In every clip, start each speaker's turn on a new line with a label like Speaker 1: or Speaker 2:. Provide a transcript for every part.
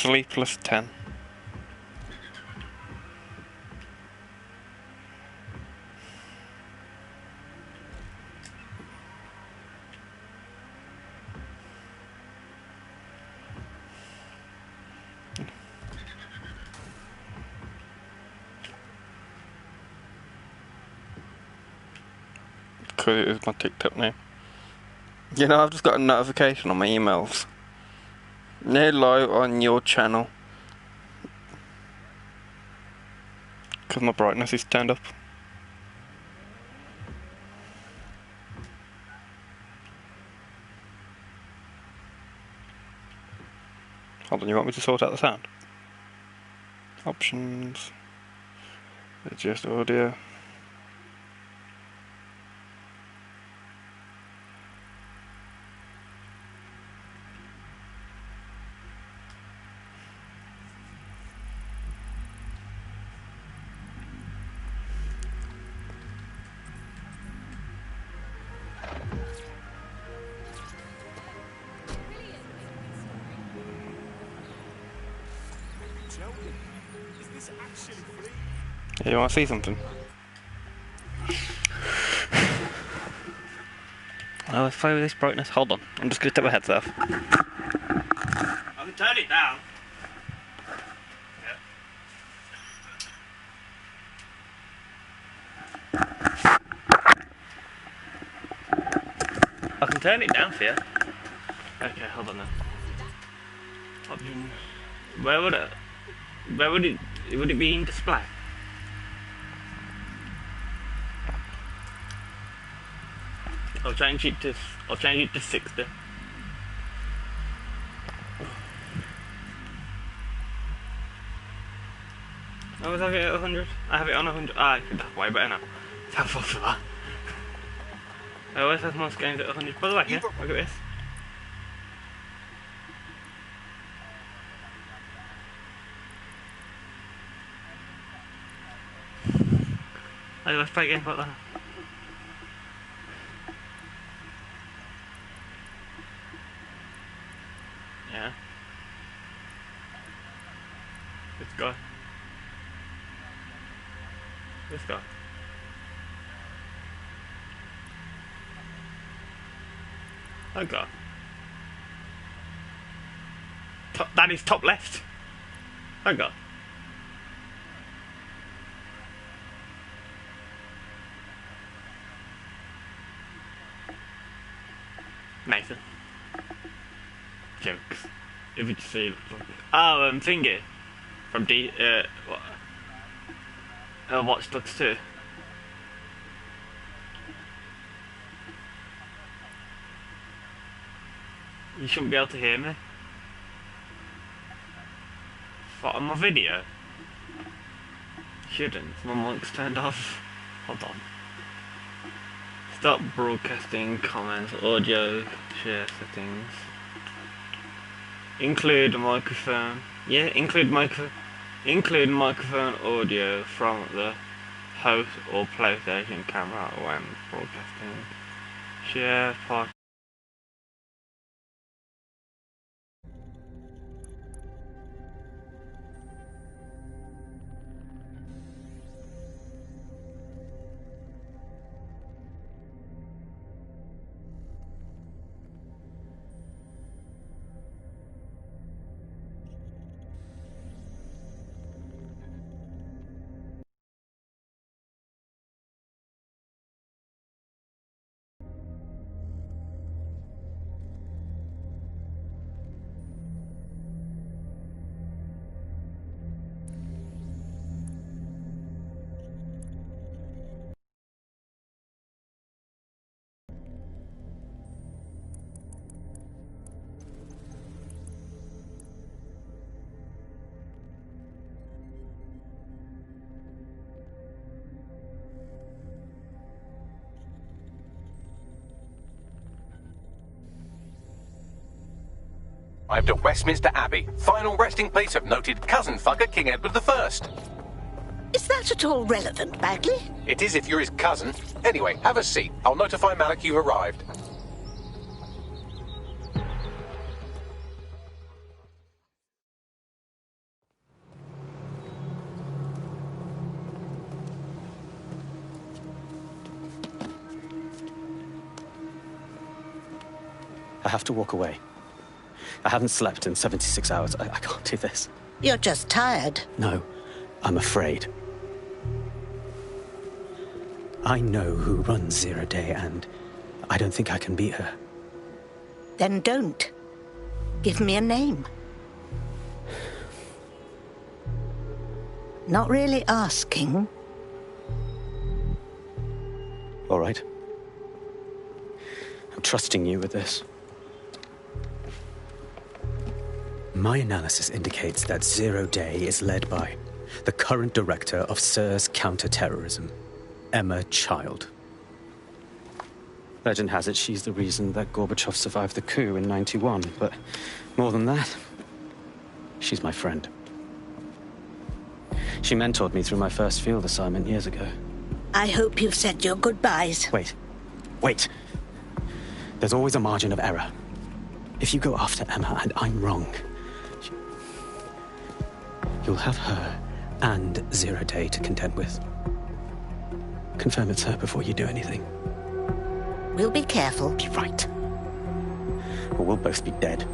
Speaker 1: Sleep plus 10. Because it is my TikTok name. You know, I've just got a notification on my emails. Near live on your channel. Because my brightness is turned up. Hold on, you want me to sort out the sound? Options. Adjust audio. Yeah, you want to see something? Oh, let's play with this brightness. Hold on, I'm just going to take my headset off. I can turn it down. I can turn it down for you. Okay, hold on now. Option. Where would it be in display? I'll change it to 60. Oh, was I have it at 100? I have it on 100. Ah, that's way better now. Thank God for that. I always have most games at 100. By the way, here, look at this. Hey, let's play a game like that. Yeah. Let's go. Let's go. Let's go. That is top left. Let's go. Nathan. Jokes. If you see oh, Thingy from Watchdogs 2. You shouldn't be able to hear me. What, on my video? Shouldn't. My mic's turned off. Hold on. Stop broadcasting, comments, audio, share settings. Include microphone. Yeah, include microphone audio from the host or PlayStation camera when broadcasting. Share podcast.
Speaker 2: Arrived at Westminster Abbey, final resting place of noted cousin fucker King Edward I.
Speaker 3: Is that at all relevant, Bagley?
Speaker 2: It is if you're his cousin. Anyway, have a seat. I'll notify Malik you've arrived.
Speaker 4: I have to walk away. I haven't slept in 76 hours. I can't do this.
Speaker 3: You're just tired.
Speaker 4: No, I'm afraid. I know who runs Zero Day, and I don't think I can beat her.
Speaker 3: Then don't. Give me a name. Not really asking.
Speaker 4: All right. I'm trusting you with this. My analysis indicates that Zero Day is led by the current director of SIR's counter-terrorism, Emma Child. Legend has it she's the reason that Gorbachev survived the coup in '91, but more than that, she's my friend. She mentored me through my first field assignment years ago.
Speaker 3: I hope you've said your goodbyes.
Speaker 4: Wait. There's always a margin of error. If you go after Emma and I'm wrong, you'll have her and Zero Day to contend with. Confirm it's her before you do anything.
Speaker 3: We'll be careful.
Speaker 4: Be right. Or we'll both be dead.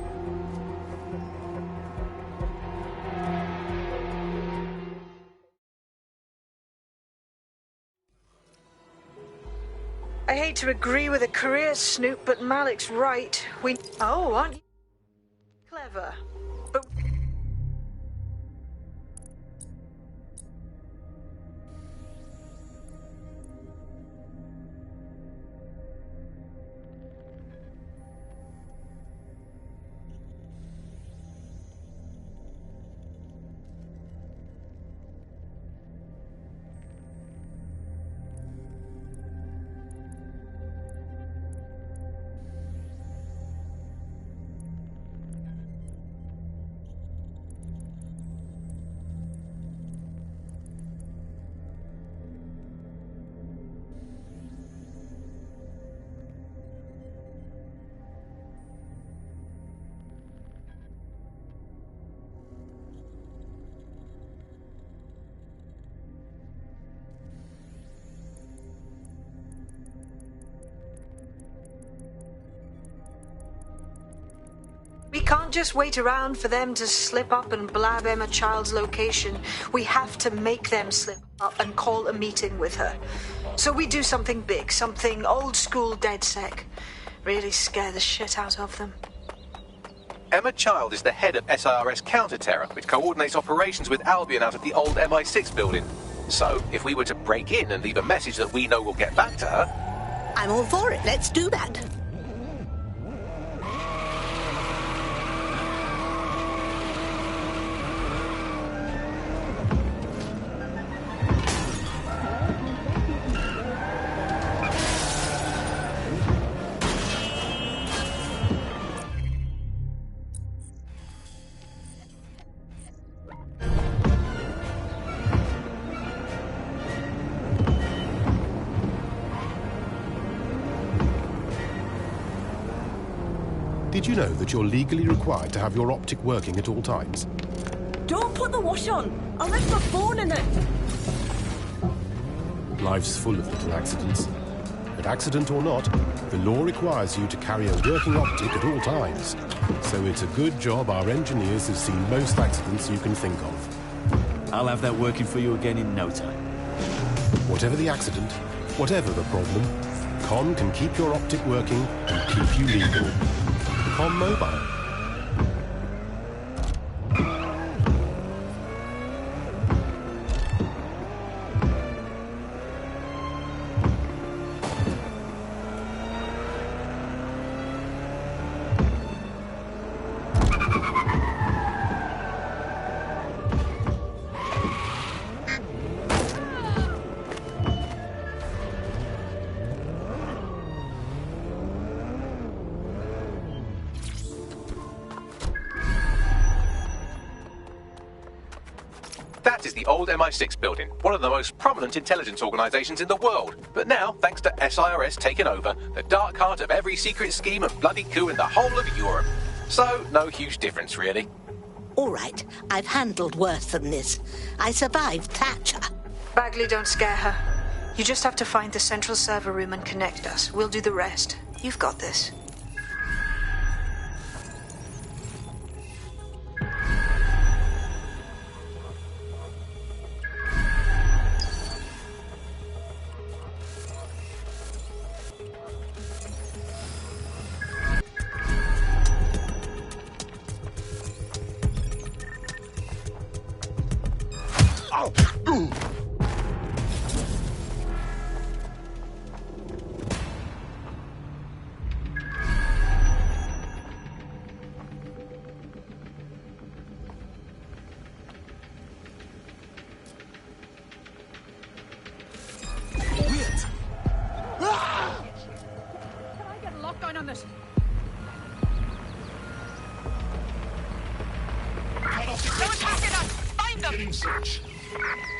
Speaker 5: I hate to agree with a career snoop, but Malik's right. Oh, aren't you clever? But... We can't just wait around for them to slip up and blab Emma Child's location. We have to make them slip up and call a meeting with her. So we do something big, something old school DedSec. Really scare the shit out of them.
Speaker 2: Emma Child is the head of SIRS Counter-Terror, which coordinates operations with Albion out of the old MI6 building. So, if we were to break in and leave a message that we know will get back to her...
Speaker 3: I'm all for it. Let's do that.
Speaker 6: Did you know that you're legally required to have your optic working at all times?
Speaker 7: Don't put the wash on. I left my phone in it.
Speaker 6: Life's full of little accidents. But accident or not, the law requires you to carry a working optic at all times. So it's a good job our engineers have seen most accidents you can think of.
Speaker 8: I'll have that working for you again in no time.
Speaker 6: Whatever the accident, whatever the problem, Con can keep your optic working and keep you legal. Con Mobile.
Speaker 2: That is the old MI6 building, one of the most prominent intelligence organisations in the world. But now, thanks to SIRS taking over, the dark heart of every secret scheme and bloody coup in the whole of Europe. So, no huge difference, really.
Speaker 3: All right, I've handled worse than this. I survived Thatcher.
Speaker 5: Bagley, don't scare her. You just have to find the central server room and connect us. We'll do the rest. You've got this.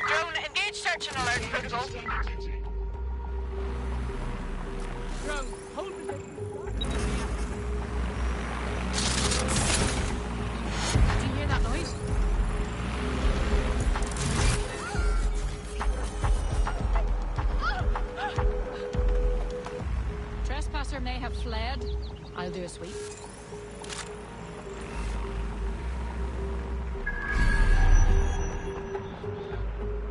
Speaker 9: Drone, engage search and alert protocol. Drone, hold position. Do you hear that noise? Trespasser may have fled. I'll do a sweep.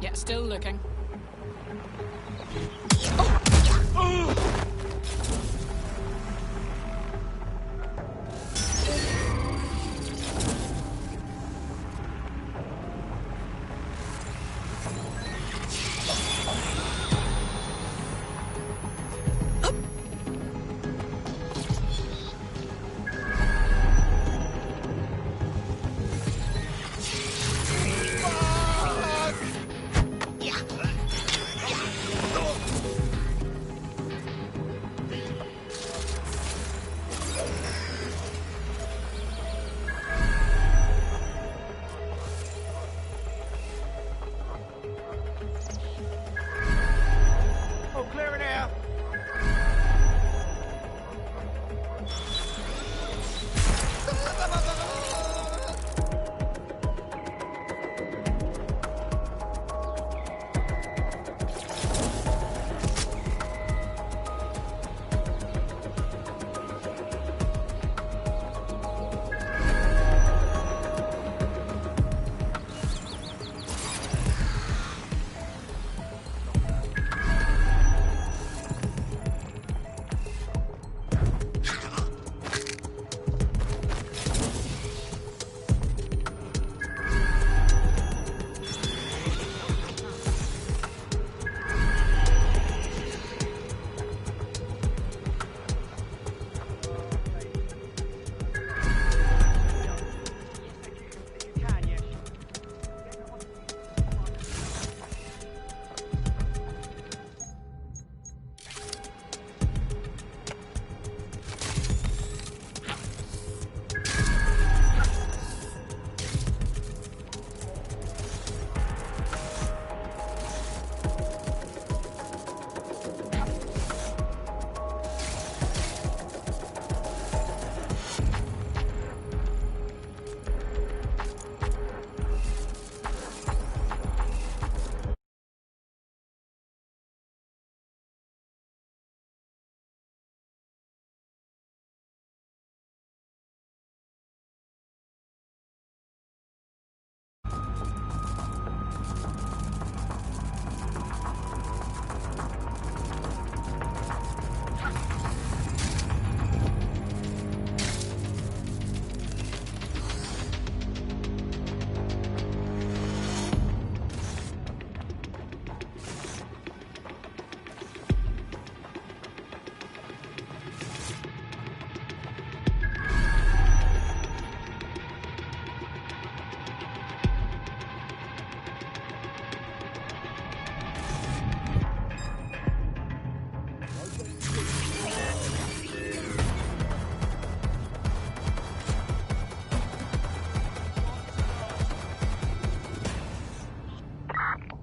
Speaker 9: Yeah, still looking.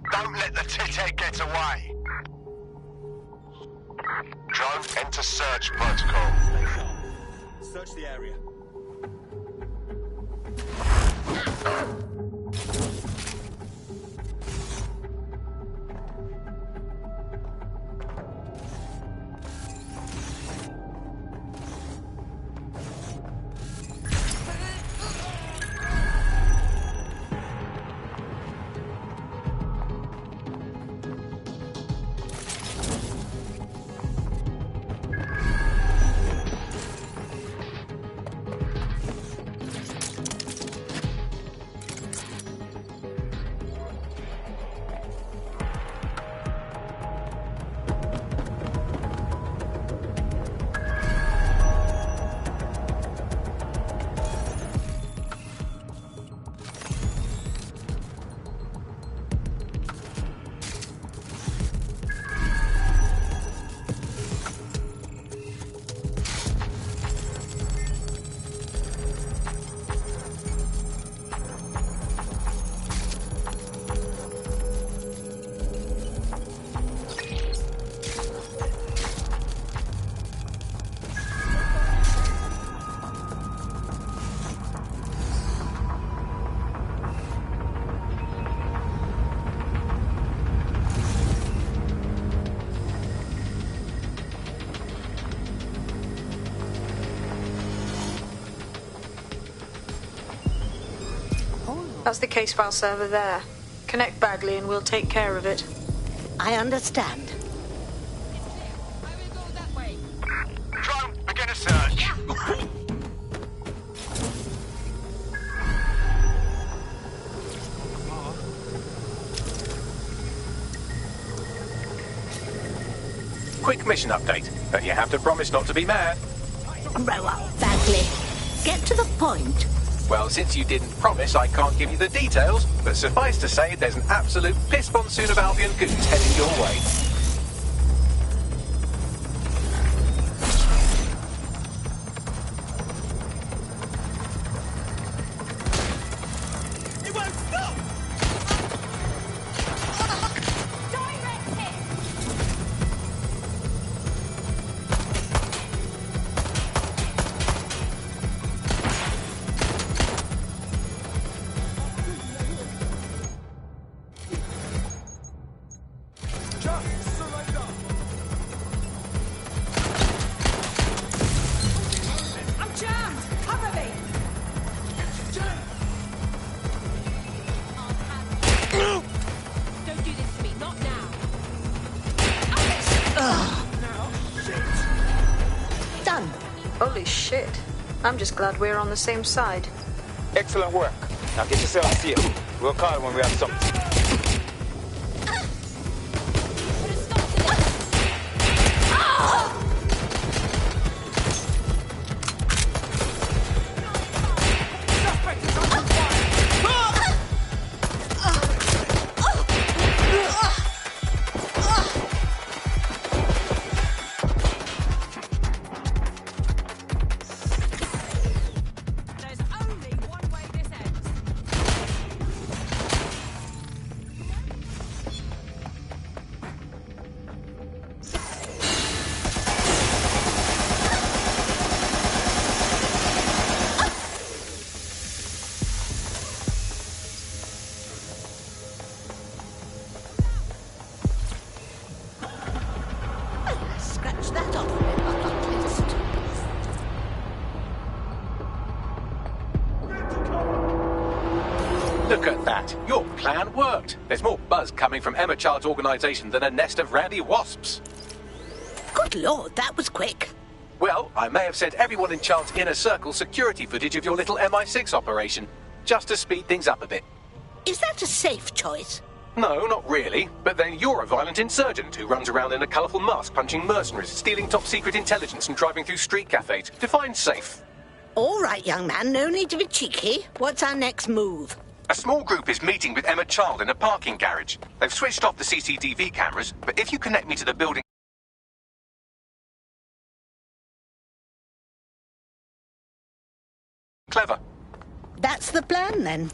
Speaker 10: Don't let the tit-head get away. Drone, enter search protocol.
Speaker 8: Search the area.
Speaker 5: That's the case file server there. Connect Bagley and we'll take care of it.
Speaker 3: I understand.
Speaker 10: Drone, begin a search.
Speaker 2: Quick mission update, but you have to promise not to be mad.
Speaker 3: Row up, Bagley. Get to the point.
Speaker 2: Well, since you didn't promise, I can't give you the details, but suffice to say there's an absolute piss monsoon of Albion goons heading your way.
Speaker 8: It won't stop! Just surrender!
Speaker 7: I'm jammed! Cover me! Don't do this to me, not now.
Speaker 3: Done.
Speaker 5: Holy shit. I'm just glad we're on the same side.
Speaker 11: Excellent work. Now get yourself safe. We'll call when we have something.
Speaker 7: There's only one way this ends.
Speaker 3: Scratch that off my bucket list.
Speaker 2: Look at that. Your plan worked. There's more buzz coming from Emma Child's organisation than a nest of rowdy wasps.
Speaker 3: Good lord, that was quick.
Speaker 2: Well, I may have sent everyone in Child's inner circle security footage of your little MI6 operation, just to speed things up a bit.
Speaker 3: Is that a safe choice?
Speaker 2: No, not really. But then you're a violent insurgent who runs around in a colourful mask punching mercenaries, stealing top-secret intelligence and driving through street cafes. Define safe.
Speaker 3: All right, young man, no need to be cheeky. What's our next move?
Speaker 2: A small group is meeting with Emma Child in a parking garage. They've switched off the CCTV cameras, but if you connect me to the building... Clever.
Speaker 3: That's the plan, then.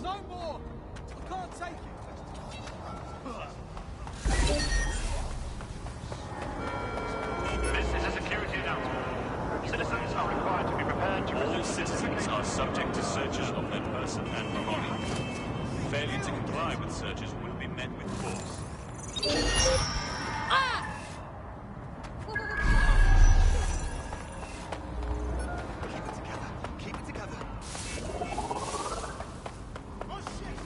Speaker 8: No more! I can't take it!
Speaker 10: This is a security announcement. Citizens are required to be prepared to
Speaker 12: All citizens are subject to searches of their person and belongings. Failure to comply with searches will be met with force.
Speaker 8: Keep it together. Keep it together. Oh shit!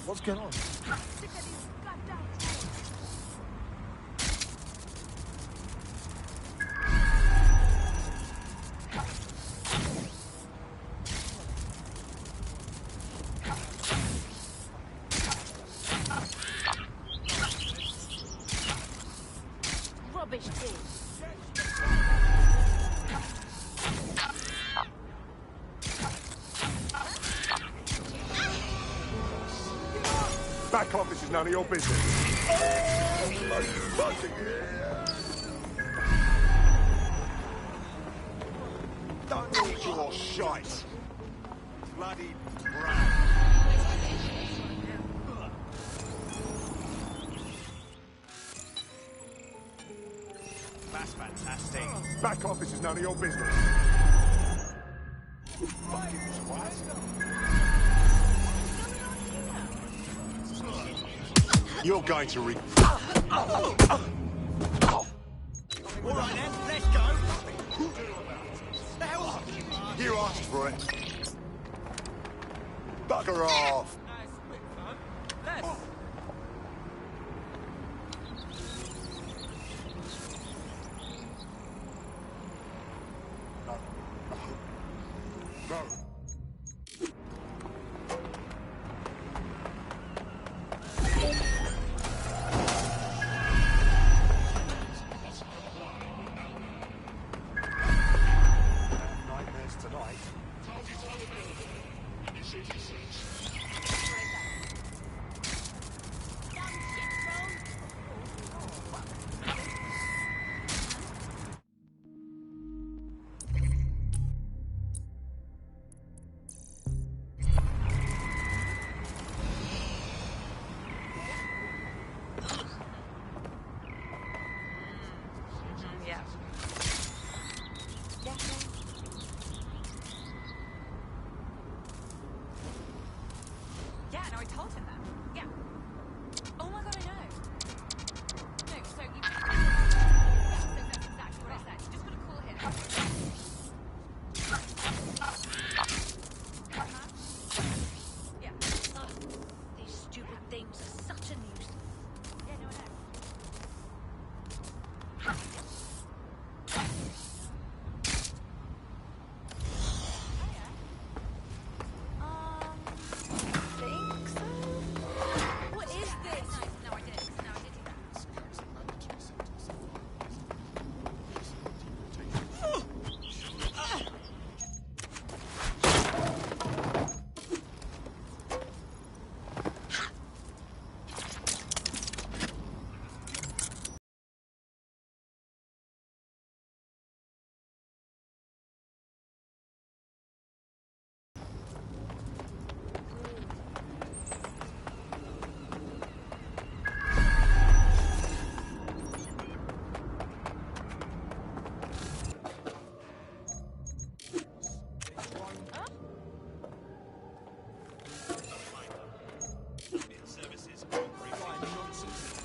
Speaker 8: What's going on?
Speaker 13: off, this is none of your business. Don't need your shite. Bloody brat.
Speaker 10: That's fantastic.
Speaker 13: Back off, this is none of your business. You're going to
Speaker 10: All right then, let's go.
Speaker 13: You asked for it. Bugger off. No. Nightmares tonight.
Speaker 9: Yeah.
Speaker 14: Yeah, no, I told him that. Yeah. Oh my god, I know. No, so you... Yeah, so that's exactly what I said. You just got to call him. Yeah.
Speaker 3: Oh, these stupid things are such a nuisance.
Speaker 14: Yeah, no, I know.
Speaker 3: Think so?
Speaker 14: What is this? No, I did. No, I did do that.
Speaker 12: Services are briefing nonsense.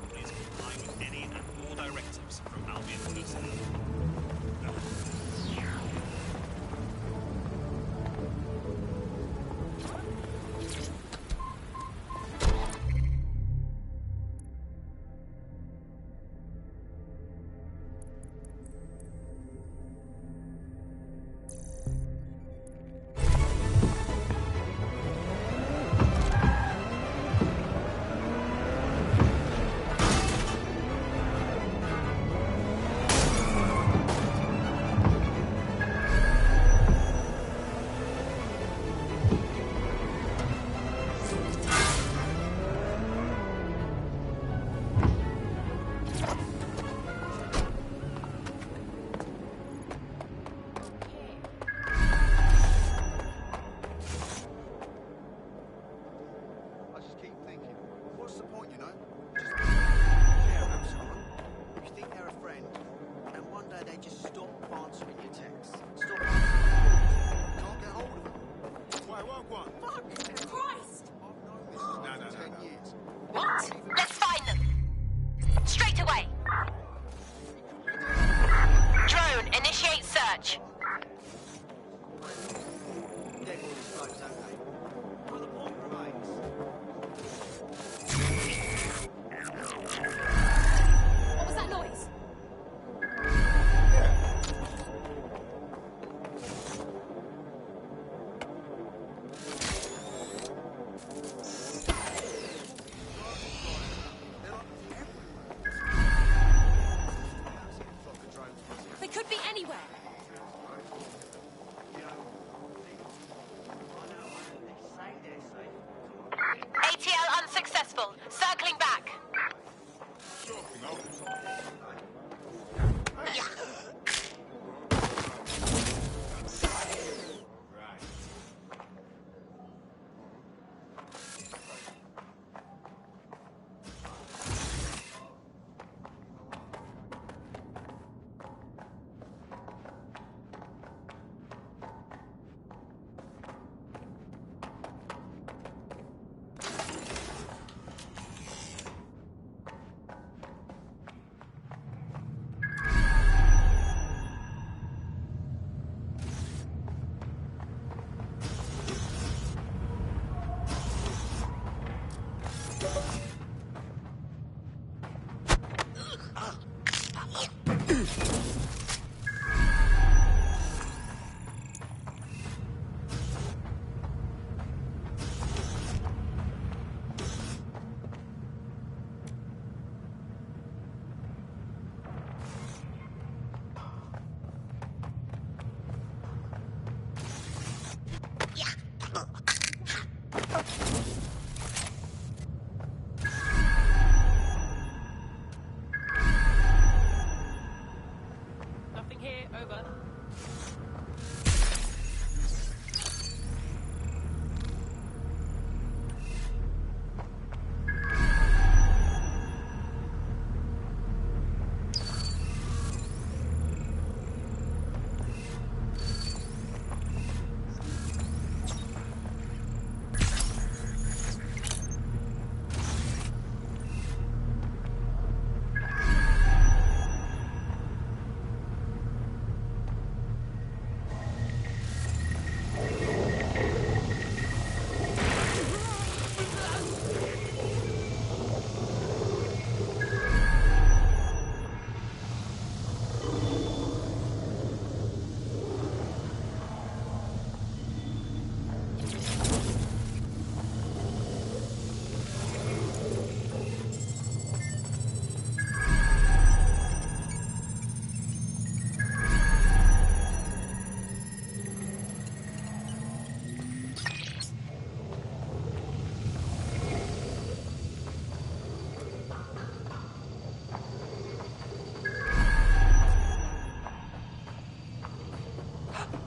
Speaker 12: Please comply with any and all directives from Albion personnel.
Speaker 8: I just keep thinking, what's the point, you know? Just care about someone. You think they're a friend, and one day they just stop answering your texts. Stop answering your calls. Can't get hold of them.
Speaker 13: Wait, what?
Speaker 14: Fuck Christ!
Speaker 8: I've known this for 10 years.
Speaker 9: What? Let's find them. Straight away. Drone, initiate search.
Speaker 8: Dead bodies float, don't they? Well, the point remains.
Speaker 14: What was that noise? Nothing here, over.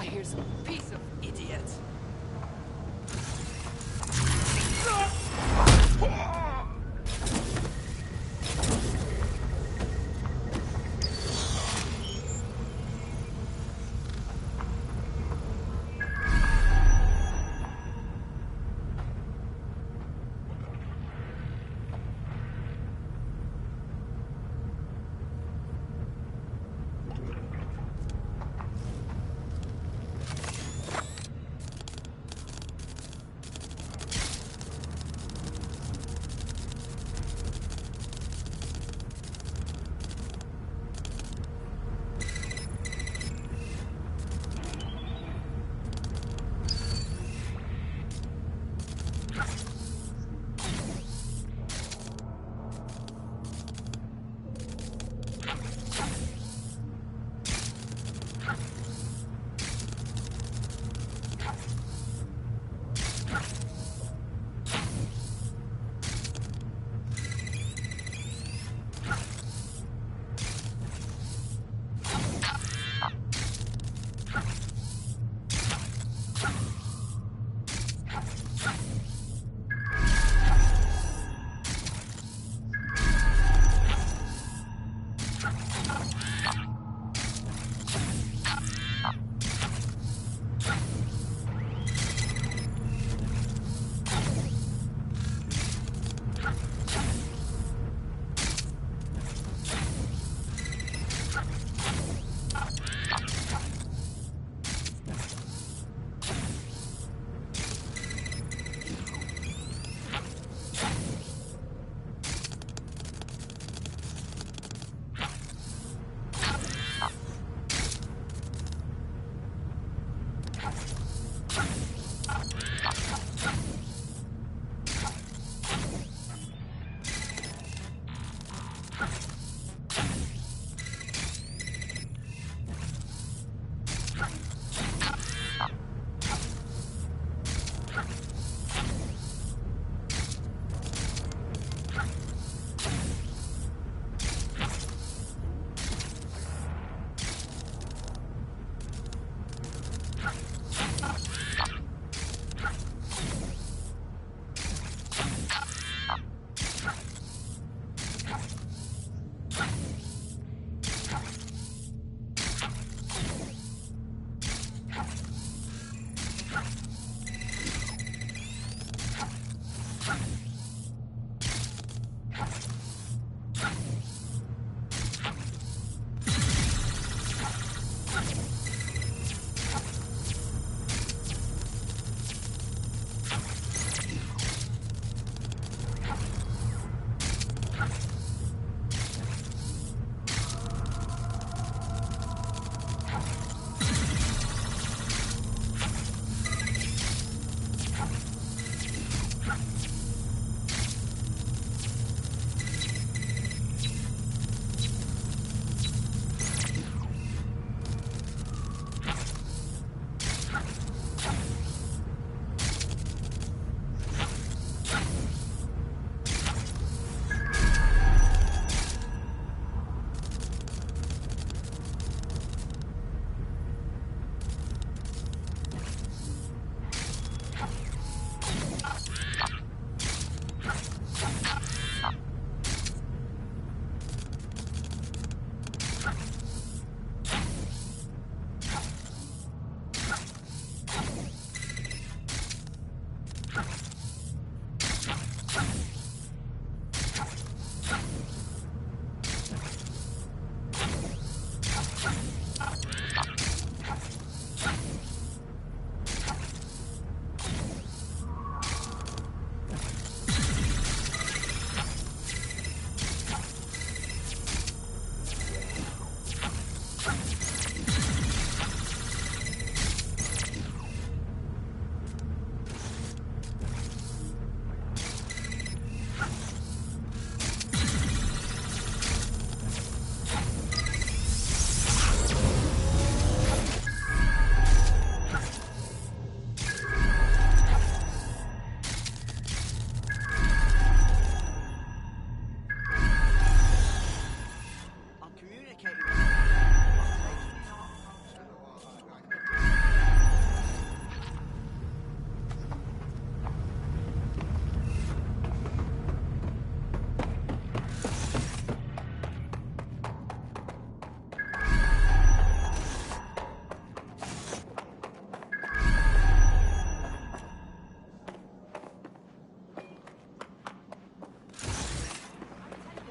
Speaker 15: Here's a piece of idiot.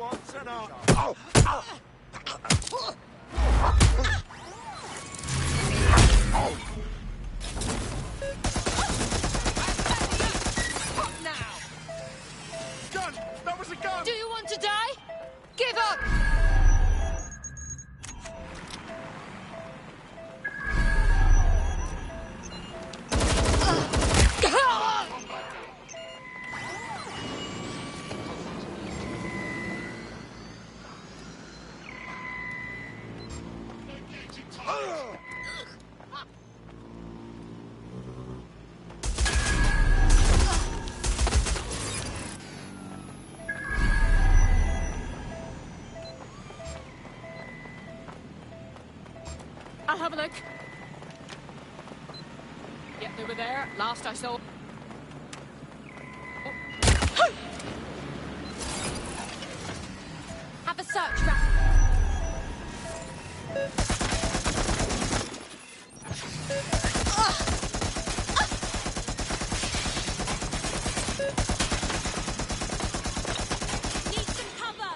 Speaker 13: once and I... Gun! That was a gun!
Speaker 7: Do you want to die? Give up! I'll have a look. Yep, they were there. Last I saw. Oh. Have a search wrap. Need some cover.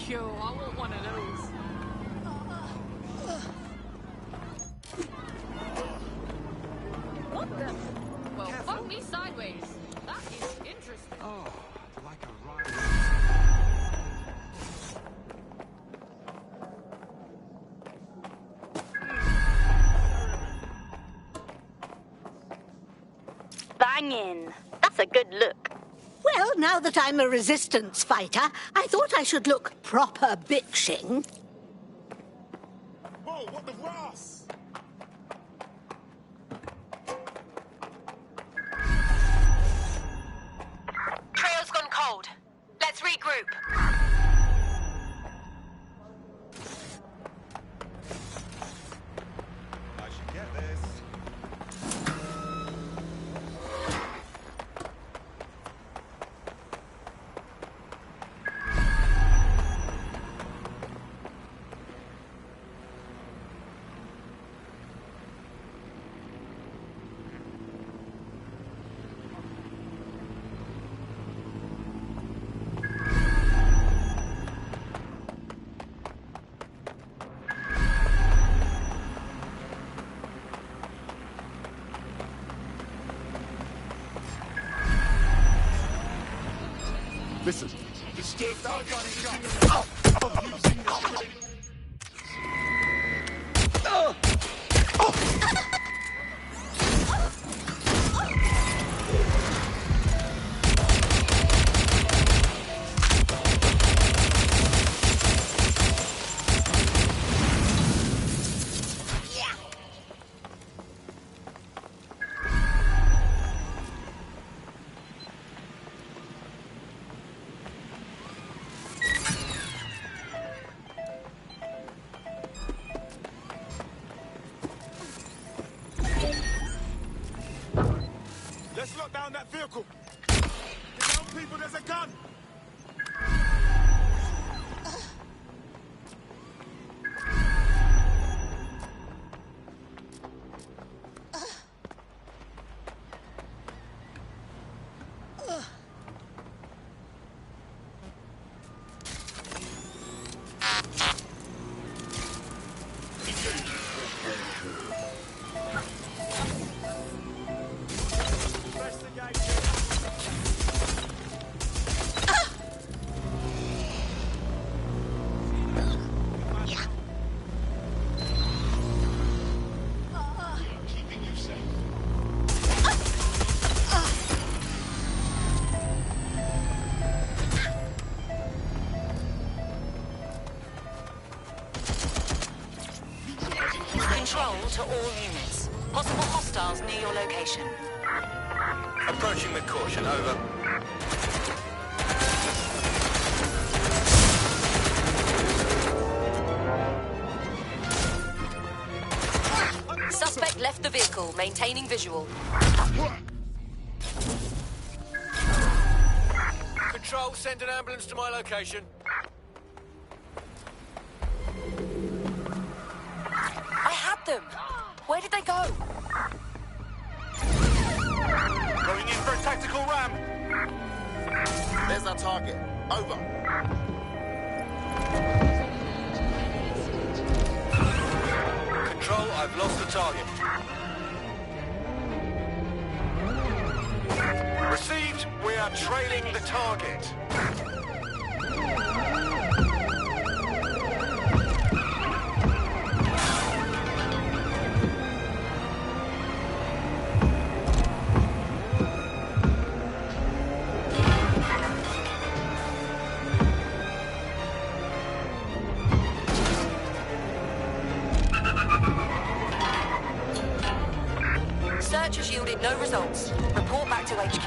Speaker 7: Yo, I want one of those. What the? Well, fuck me sideways. That is interesting.
Speaker 13: Oh, like a ride.
Speaker 3: Banging. That's a good look. Well, now that I'm a resistance fighter, I thought I should look proper bitching.
Speaker 13: Whoa, what the Ross?
Speaker 9: Trail's gone cold. Let's regroup.
Speaker 13: I should get this. Listen. The stiff dog on his gun. Let's lock down that vehicle. Get down, people, there's a gun.
Speaker 16: Control to all units. Possible hostiles near your location.
Speaker 11: Approaching with caution, over.
Speaker 16: Suspect left the vehicle, maintaining visual.
Speaker 17: Control, send an ambulance to my location.
Speaker 16: I had them. Where did they go?
Speaker 10: Going in for a tactical ram.
Speaker 13: There's our target. Over.
Speaker 17: Control, I've lost the target.
Speaker 10: Received. We are trailing the target.
Speaker 16: Search has yielded no results. Report back to HQ.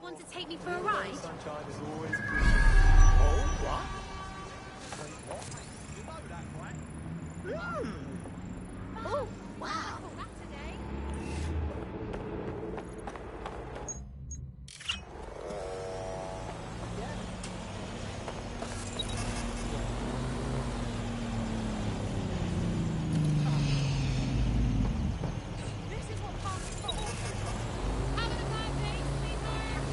Speaker 14: Want to take me for a ride?
Speaker 13: Sunshine is always Oh, what? Wait, what? You know that, right?
Speaker 14: Oh, wow. That today. This is what party's for. Having a bad day, sweetheart?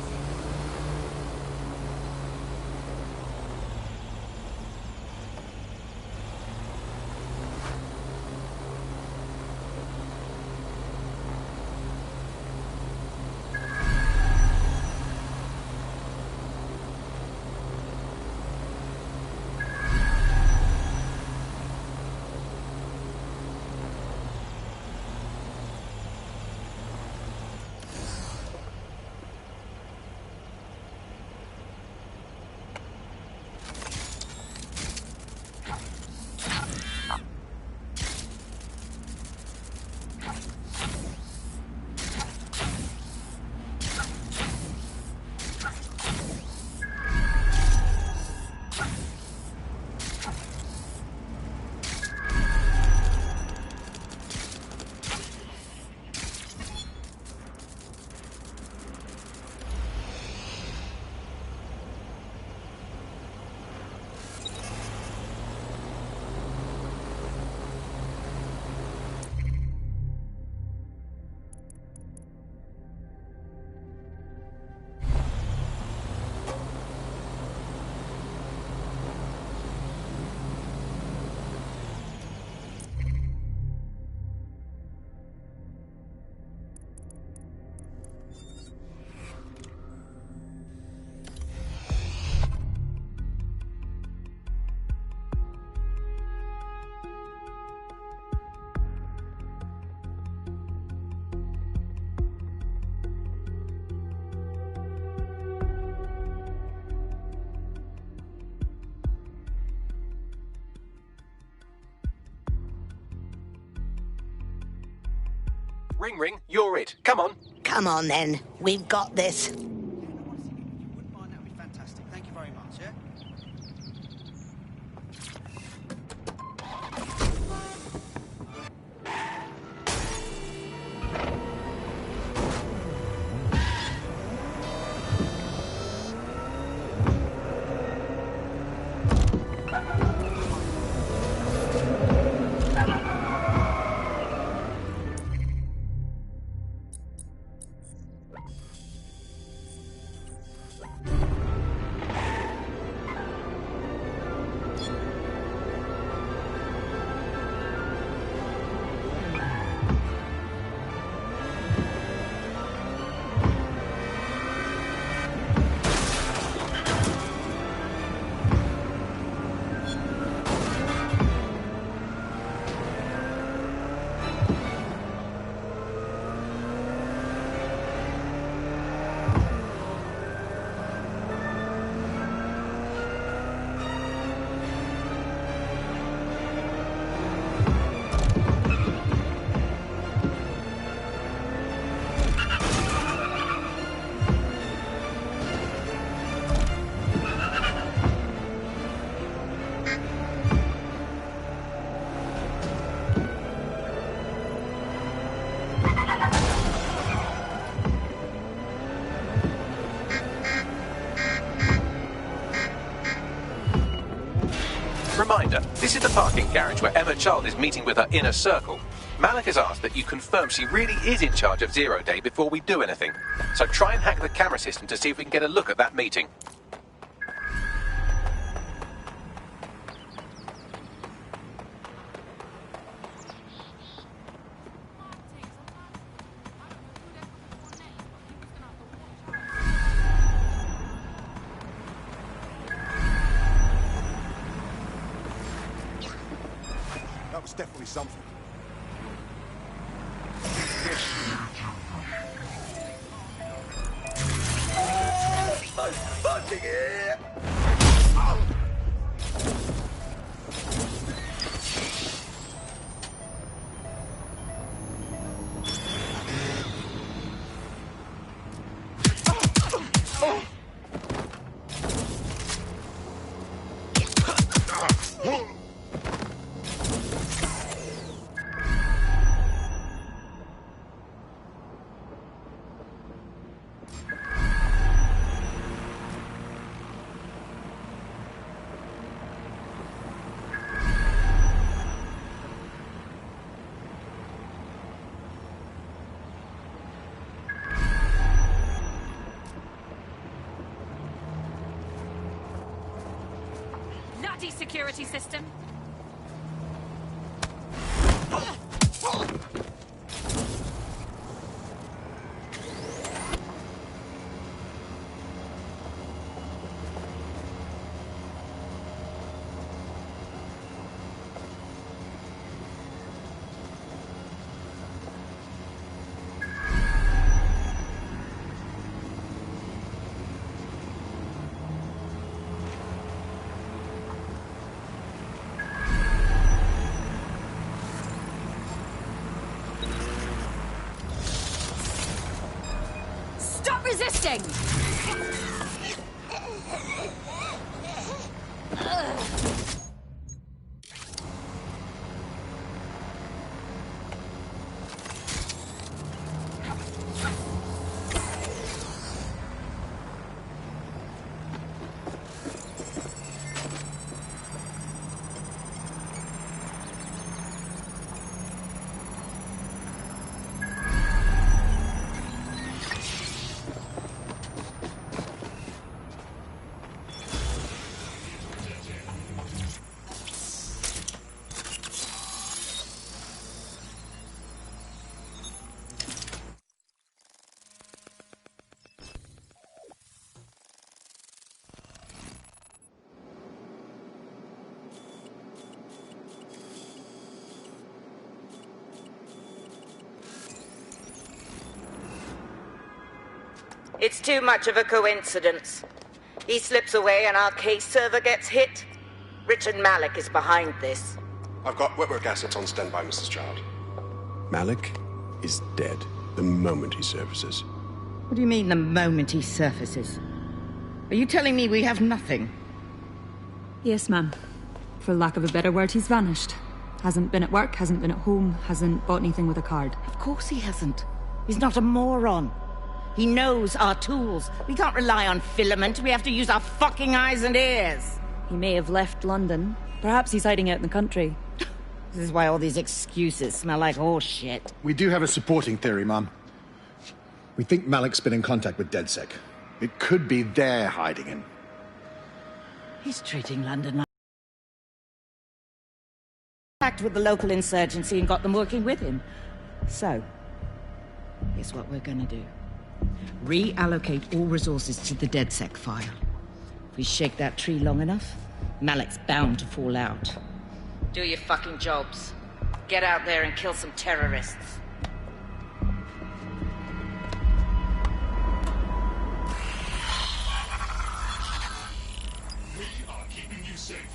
Speaker 2: Ring Ring, you're it. Come on.
Speaker 3: Come on then, we've got this.
Speaker 8: Wouldn't mind, that would be fantastic. Thank you very much, yeah?
Speaker 2: Reminder, this is the parking garage where Emma Child is meeting with her inner circle. Malik has asked that you confirm she really is in charge of Zero Day before we do anything. So try and hack the camera system to see if we can get a look at that meeting.
Speaker 6: That was definitely something.
Speaker 13: I'm fucking here!
Speaker 14: Bloody security system. Stop resisting!
Speaker 9: It's too much of a coincidence. He slips away and our case server gets hit. Richard Malik is behind this.
Speaker 18: I've got wet work assets on standby, Mrs. Child.
Speaker 6: Malik?
Speaker 18: is dead the moment he surfaces.
Speaker 19: What do you mean, the moment he surfaces? Are you telling me we have nothing?
Speaker 20: Yes, ma'am. For lack of a better word, he's vanished. Hasn't been at work, hasn't been at home, hasn't bought anything with a card.
Speaker 19: Of course he hasn't. He's not a moron. He knows our tools. We can't rely on filament. We have to use our fucking eyes and ears.
Speaker 20: He may have left London. Perhaps he's hiding out in the country.
Speaker 19: This is why all these excuses smell like horse shit.
Speaker 21: We do have a supporting theory, Mum. We think Malik's been in contact with DedSec. It could be they're hiding him.
Speaker 19: He's treating London like... Act with the local insurgency and got them working with him. So, here's what we're gonna do. Reallocate all resources to the DedSec file. If we shake that tree long enough, Malik's bound to fall out. Do your fucking jobs. Get out there and kill some terrorists.
Speaker 10: We are keeping you safe.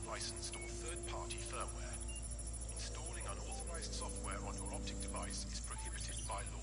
Speaker 10: Unlicensed or third-party firmware. Installing unauthorized software on your optic device is prohibited by law.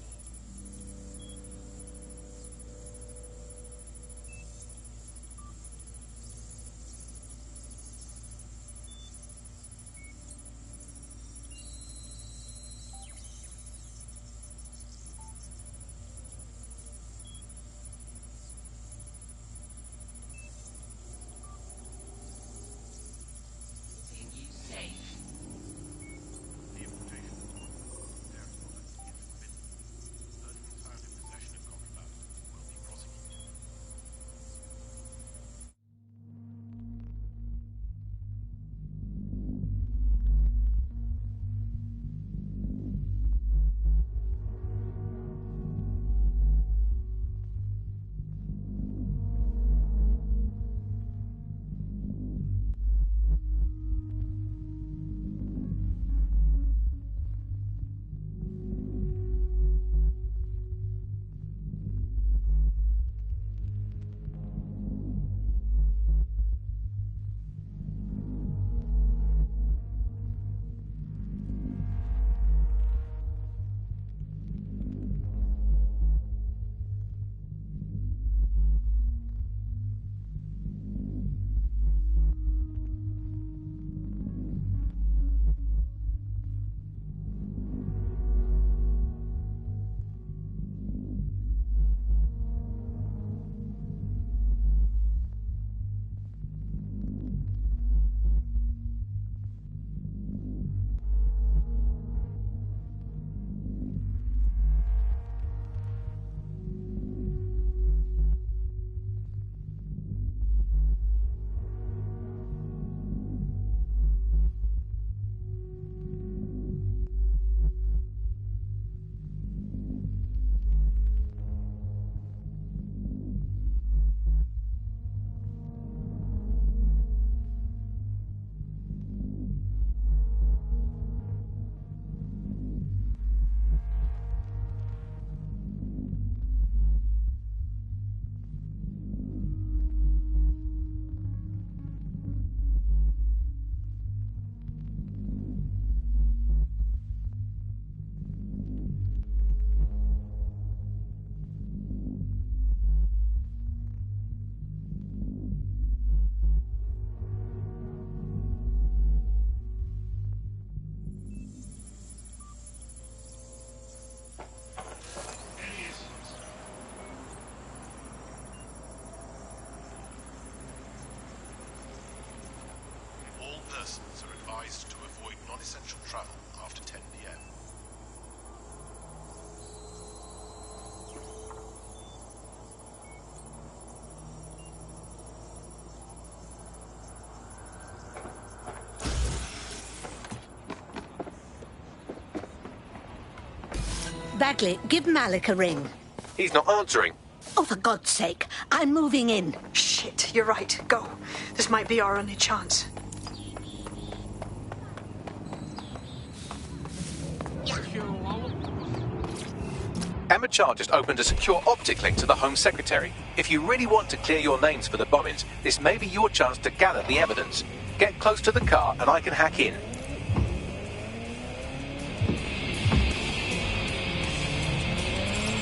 Speaker 10: advised to avoid non-essential travel after 10 p.m.
Speaker 3: Bagley, give Malik a ring.
Speaker 2: He's not answering.
Speaker 3: Oh, for God's sake, I'm moving in.
Speaker 5: Shit, you're right. Go. This might be our only chance.
Speaker 2: Emma Child just opened a secure optic link to the Home Secretary. If you really want to clear your names for the bombings, this may be your chance to gather the evidence. Get close to the car and I can hack in.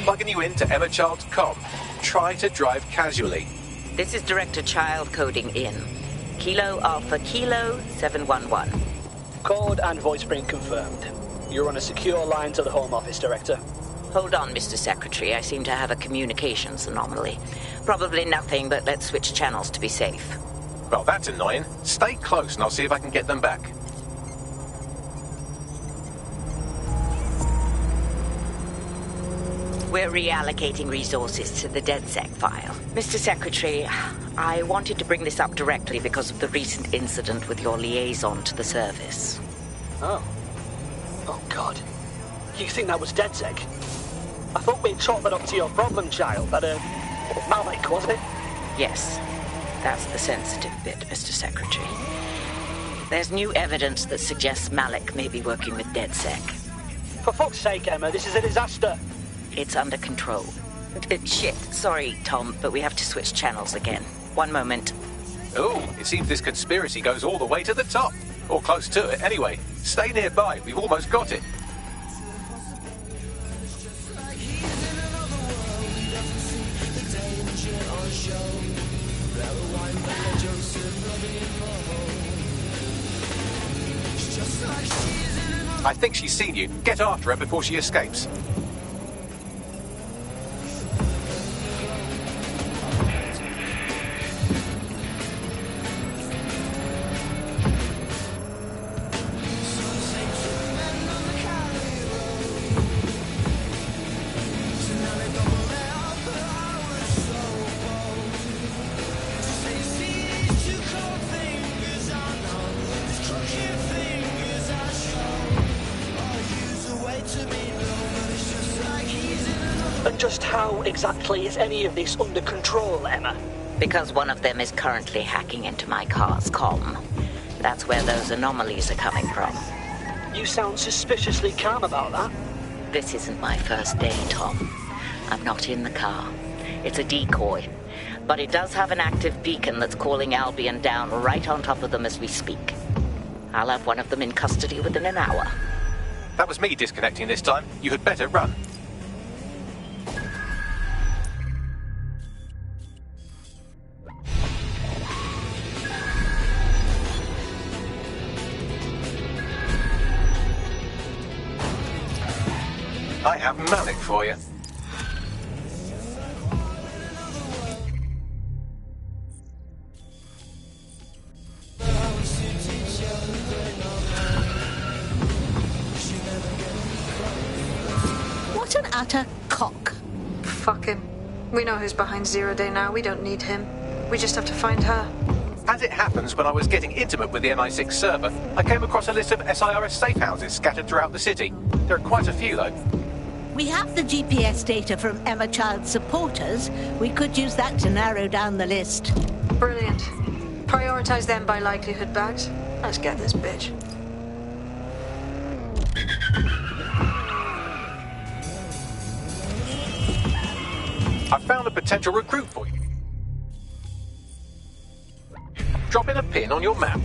Speaker 2: Plugging you into Emma Child's comm. Try to drive casually.
Speaker 9: This is Director Child coding in. Kilo Alpha Kilo 711.
Speaker 1: Code and voice print confirmed. You're on a secure line to the Home Office, Director.
Speaker 9: Hold on, Mr. Secretary. I seem to have a communications anomaly. Probably nothing, but let's switch channels to be safe.
Speaker 2: Well, that's annoying. Stay close and I'll see if I can get them back.
Speaker 9: We're reallocating resources to the DedSec file. Mr. Secretary, I wanted to bring this up directly because of the recent incident with your liaison to the service.
Speaker 1: Oh. Oh, God. You think that was DedSec? I thought we'd chalk that up to your problem child, that, Malik, wasn't it?
Speaker 9: Yes. That's the sensitive bit, Mr. Secretary. There's new evidence that suggests Malik may be working with DedSec.
Speaker 1: For fuck's sake, Emma, this is a disaster.
Speaker 9: It's under control. Shit, sorry, Tom, but we have to switch channels again. One moment.
Speaker 2: Oh, it seems this conspiracy goes all the way to the top. Or close to it, anyway. Stay nearby, we've almost got it. I think she's seen you. Get after her before she escapes.
Speaker 1: And just how exactly is any of this under control, Emma?
Speaker 9: Because one of them is currently hacking into my car's comm. That's where those anomalies are coming from.
Speaker 1: You sound suspiciously calm about that.
Speaker 9: This isn't my first day, Tom. I'm not in the car. It's a decoy. But it does have an active beacon that's calling Albion down right on top of them as we speak. I'll have one of them in custody within an hour.
Speaker 2: That was me disconnecting this time. You had better run. I have Malik for you.
Speaker 3: What an utter cock.
Speaker 5: Fuck him. We know who's behind Zero Day now. We don't need him. We just have to find her.
Speaker 2: As it happens, when I was getting intimate with the MI6 server, I came across a list of SIRS safe houses scattered throughout the city. There are quite a few, though.
Speaker 3: We have the GPS data from Emma Child's supporters. We could use that to narrow down the list.
Speaker 5: Brilliant. Prioritize them by likelihood bags. Let's get this bitch.
Speaker 2: I found a potential recruit for you. Drop in a pin on your map.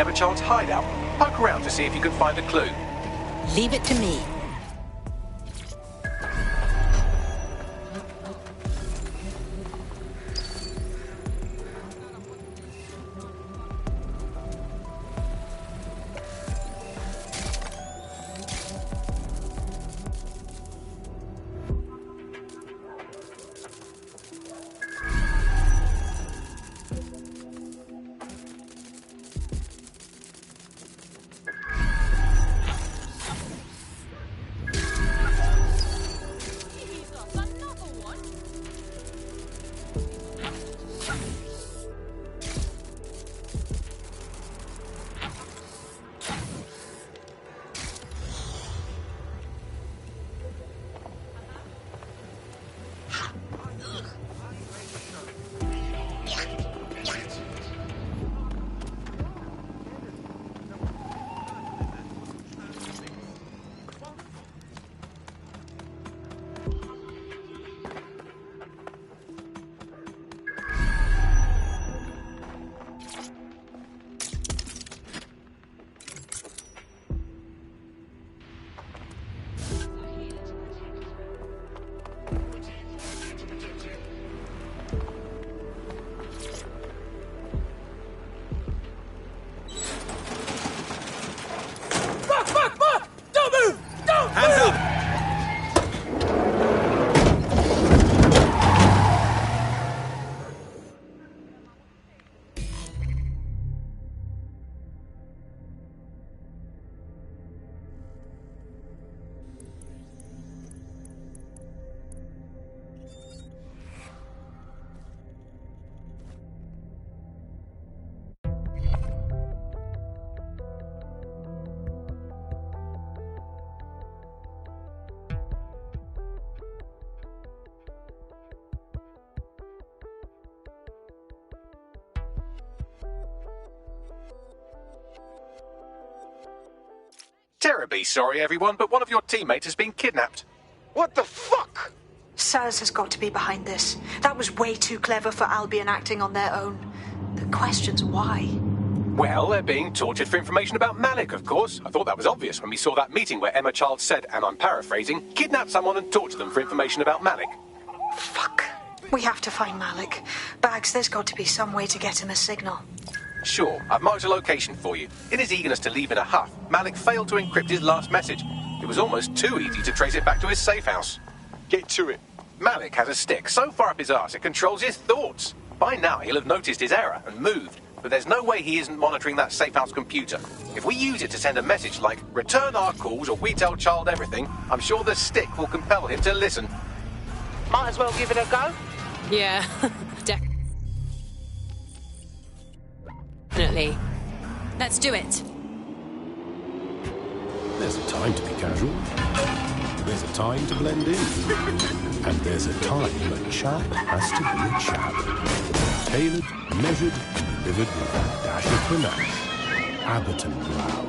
Speaker 2: Emma Child's hideout. Poke around to see if you can find a clue.
Speaker 3: Leave it to me.
Speaker 2: Terribly sorry, everyone, but one of your teammates has been kidnapped.
Speaker 5: What the fuck? Saz has got to be behind this. That was way too clever for Albion acting on their own. The question's why.
Speaker 2: Well, they're being tortured for information about Malik, of course. I thought that was obvious when we saw that meeting where Emma Child said, and I'm paraphrasing, kidnap someone and torture them for information about Malik.
Speaker 5: Fuck. We have to find Malik. Bags, there's got to be some way to get him a signal.
Speaker 2: Sure, I've marked a location for you. In his eagerness to leave in a huff, Malik failed to encrypt his last message. It was almost too easy to trace it back to his safe house.
Speaker 17: Get to it.
Speaker 2: Malik has a stick so far up his arse it controls his thoughts. By now he'll have noticed his error and moved, but there's no way he isn't monitoring that safe house computer. If we use it to send a message like, return our calls or we tell Child everything, I'm sure the stick will compel him to listen.
Speaker 1: Might as well give it a go.
Speaker 15: Yeah, definitely. Let's do it.
Speaker 6: There's a time to be casual. There's a time to blend in. And there's a time a chap has to be a chap. Tailored, measured, delivered with a dash of finesse. Abberton Brown.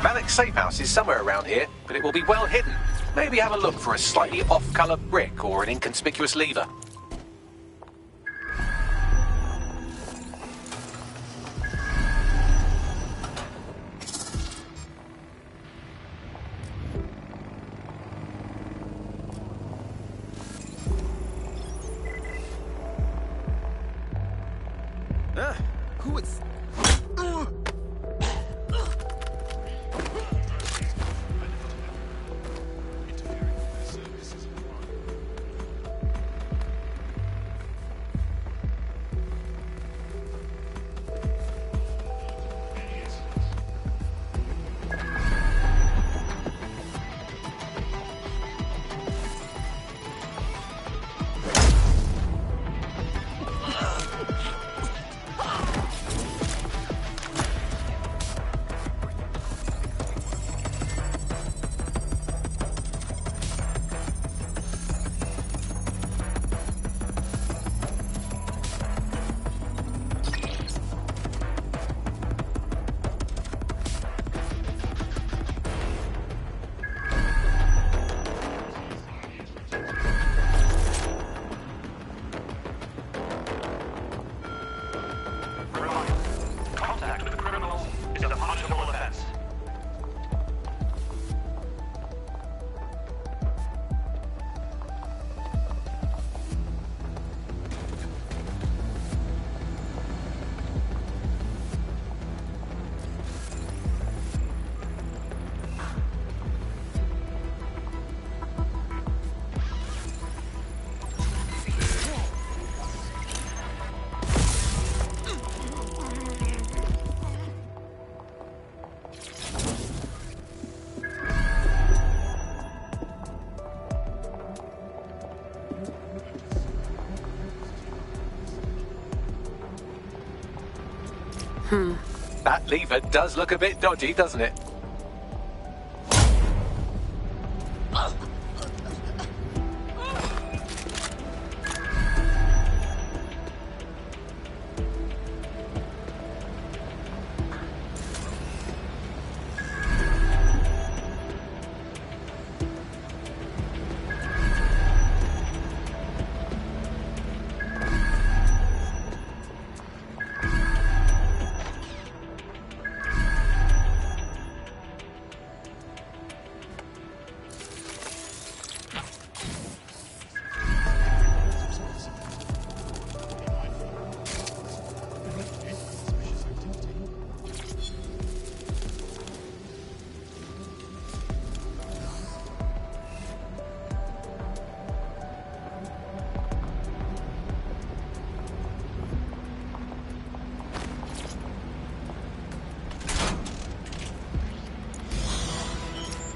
Speaker 2: Malik's safe house is somewhere around here, but it will be well hidden. Maybe have a look for a slightly off-colour brick or an inconspicuous lever.
Speaker 17: Who is...
Speaker 2: That lever does look a bit dodgy, doesn't it?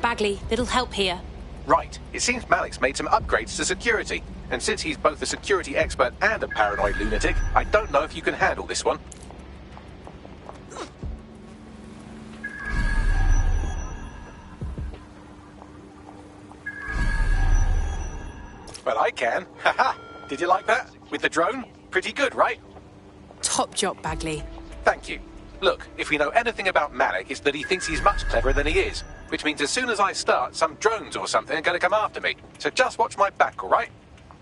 Speaker 15: Bagley, little help here.
Speaker 2: Right. It seems Malik's made some upgrades to security. And since he's both a security expert and a paranoid lunatic, I don't know if you can handle this one. Well, I can. Haha. Did you like that? With the drone? Pretty good, right?
Speaker 15: Top job, Bagley.
Speaker 2: Thank you. Look, if we know anything about Malik, it's that he thinks he's much cleverer than he is. Which means as soon as I start, some drones or something are going to come after me. So just watch my back, all right?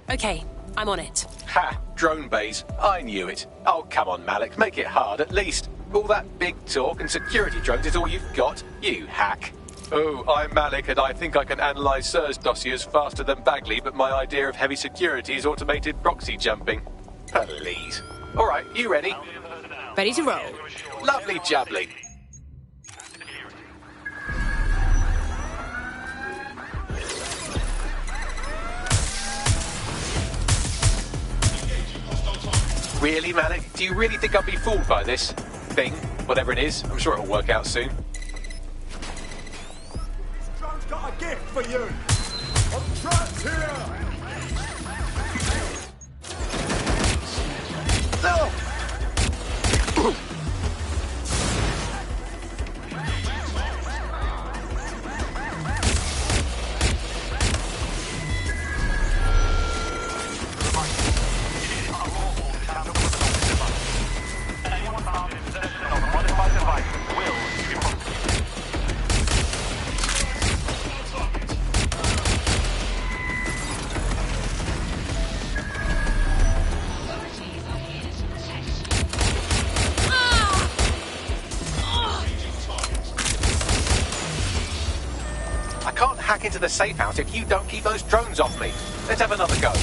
Speaker 15: Okay, I'm on it.
Speaker 2: Ha! Drone bays. I knew it. Oh, come on, Malik. Make it hard, at least. All that big talk and security drones is all you've got? You hack. Oh, I'm Malik, and I think I can analyse SIRS dossiers faster than Bagley, but my idea of heavy security is automated proxy jumping. Please. All right, you ready?
Speaker 15: Ready to roll.
Speaker 2: Lovely jubbly. Really, Malik? Do you really think I'll be fooled by this thing? Whatever it is, I'm sure it'll work out soon.
Speaker 13: This drone's got a gift for you. I'm trapped here.
Speaker 2: No! Hack into the safe house if you don't keep those drones off me. Let's have another go.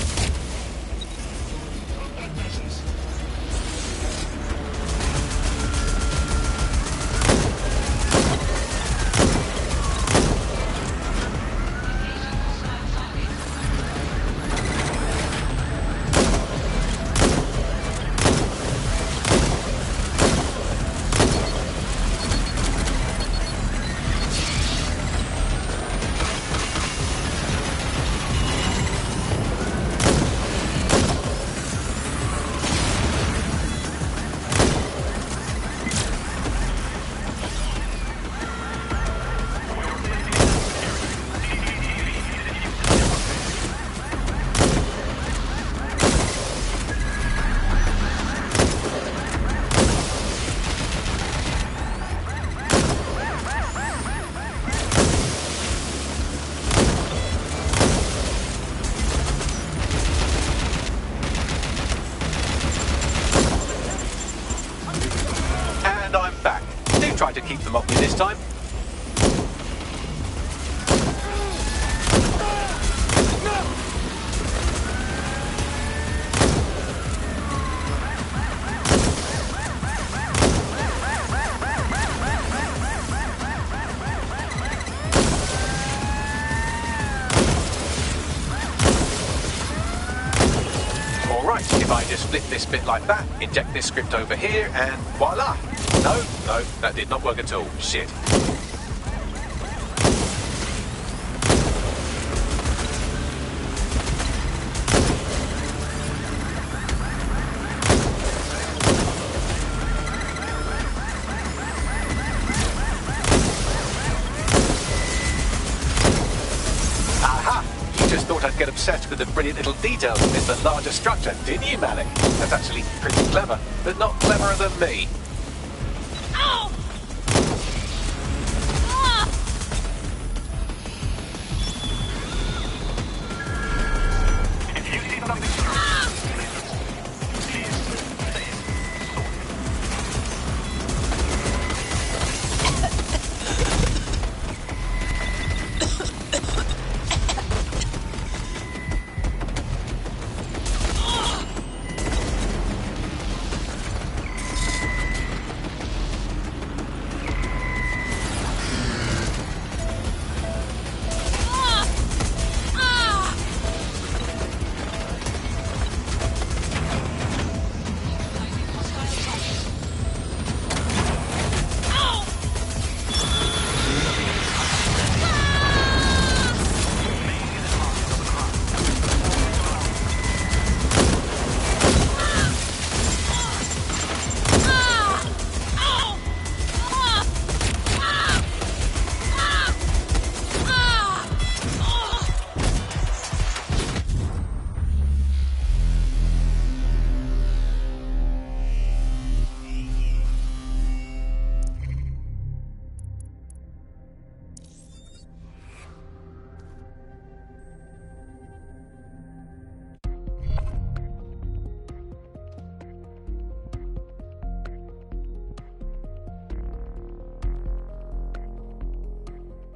Speaker 2: Try to keep them off me this time. Alright, if I just flip this bit like that, inject this script over here, and voila! No, that did not work at all. Shit. obsessed with the brilliant little details of this larger structure, didn't you, Malik? That's actually pretty clever, but not cleverer than me.
Speaker 7: Ow!
Speaker 12: If you see something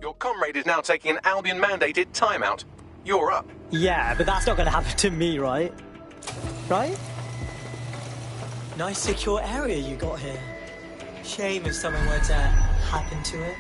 Speaker 2: Your comrade is now taking an Albion-mandated timeout. You're up.
Speaker 4: Yeah, but that's not going to happen to me, right? Right? Nice secure area you got here. Shame if something were to happen to it.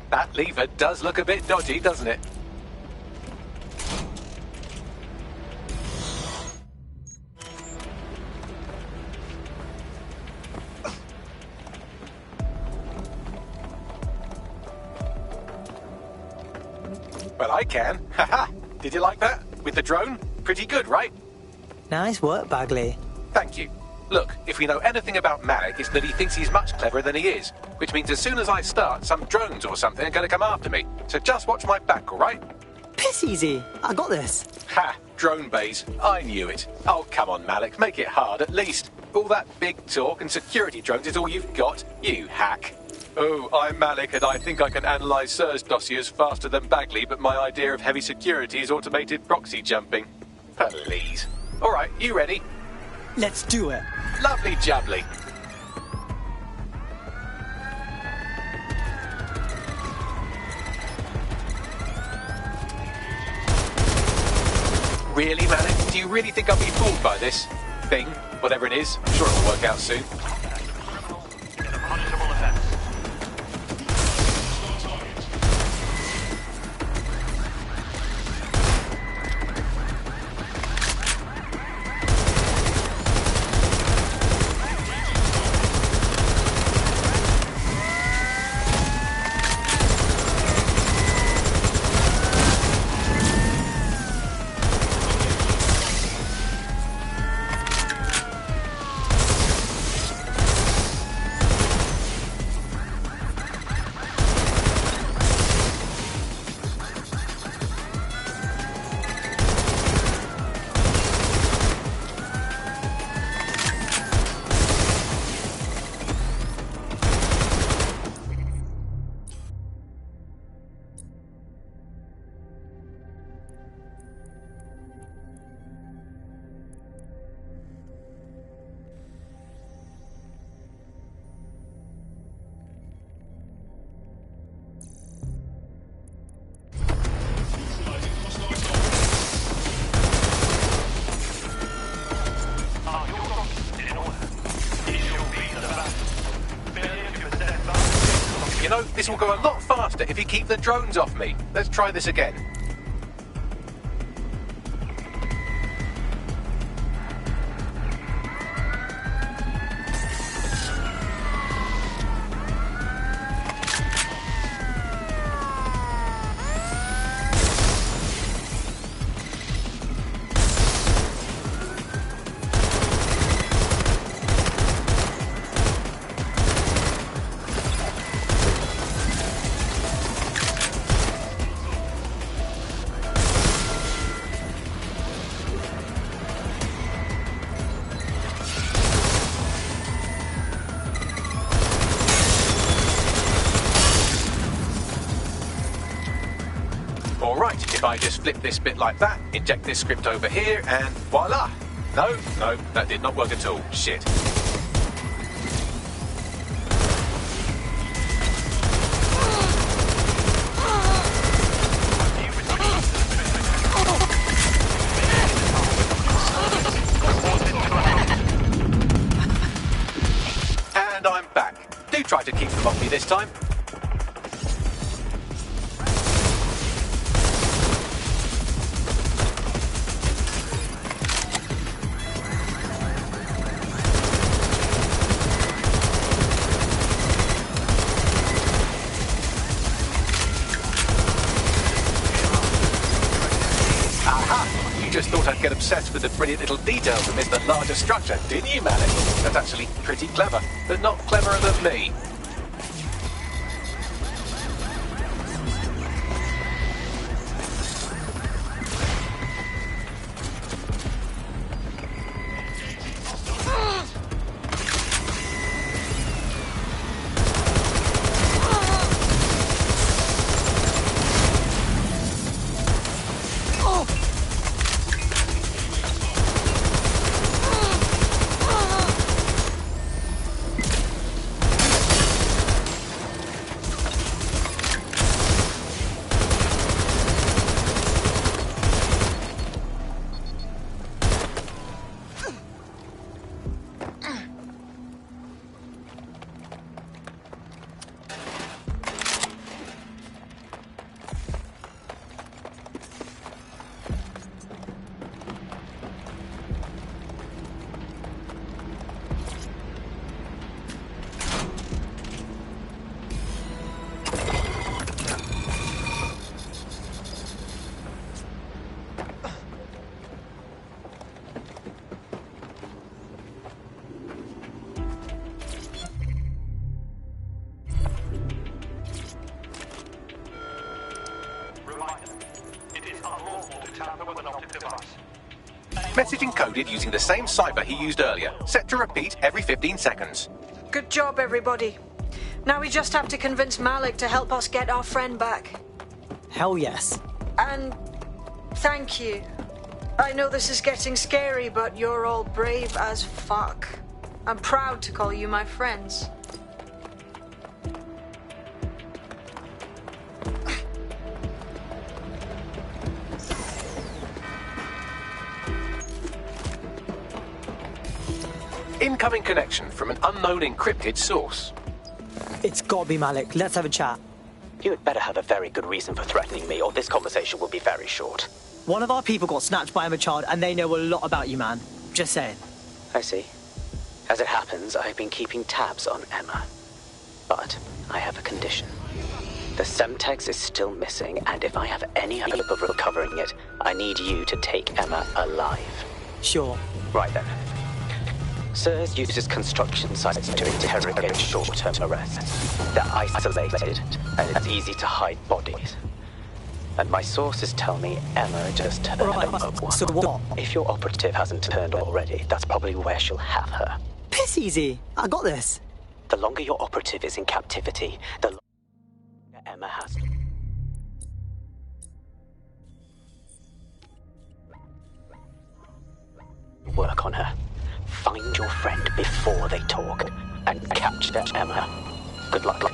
Speaker 2: That lever does look a bit dodgy, doesn't it? Well, I can. Haha! Did you like that? With the drone? Pretty good, right?
Speaker 4: Nice work, Bagley.
Speaker 2: Thank you. Look, if we know anything about Malik, it's that he thinks he's much cleverer than he is. Which means as soon as I start, some drones or something are going to come after me. So just watch my back, all right?
Speaker 4: Piss easy. I got this.
Speaker 2: Ha! Drone bays. I knew it. Oh, come on, Malik. Make it hard, at least. All that big talk and security drones is all you've got, you hack. Oh, I'm Malik, and I think I can analyse Sir's dossiers faster than Bagley, but my idea of heavy security is automated proxy jumping. Please. All right, you ready?
Speaker 4: Let's do it.
Speaker 2: Lovely jubbly. Really, Malik? Do you really think I'll be fooled by this thing? Whatever it is, I'm sure it'll work out soon. know, this will go a lot faster if you keep the drones off me. Let's try this again. If I just flip this bit like that, inject this script over here, and voila! No, that did not work at all. Shit. And I'm back. Do try to keep them off me this time. Get obsessed with the brilliant little details and miss the larger structure, didn't you, Malik? That's actually pretty clever, but not cleverer than me. Message encoded using the same cipher he used earlier. Set to repeat every 15 seconds.
Speaker 5: Good job, everybody. Now we just have to convince Malik to help us get our friend back.
Speaker 4: Hell yes.
Speaker 5: And thank you. I know this is getting scary, but you're all brave as fuck. I'm proud to call you my friends.
Speaker 2: Incoming connection from an unknown encrypted source.
Speaker 4: It's gotta be Malik. Let's have a chat.
Speaker 11: You had better have a very good reason for threatening me, or this conversation will be very short.
Speaker 4: One of our people got snatched by a child, and they know a lot about you, man. Just saying.
Speaker 11: I see. As it happens, I've been keeping tabs on Emma. But I have a condition. The Semtex is still missing, and if I have any hope of recovering it, I need you to take Emma alive.
Speaker 4: Sure.
Speaker 11: Right then. SIRS uses construction sites to interrogate short-term arrests. They're isolated, and it's easy to hide bodies. And my sources tell me Emma just turned up one.
Speaker 4: So what?
Speaker 11: If your operative hasn't turned already, that's probably where she'll have her.
Speaker 4: Piss easy. I got this.
Speaker 11: The longer your operative is in captivity, the longer Emma has. Work on her. Find your friend before they talk, and capture Emma. Good luck.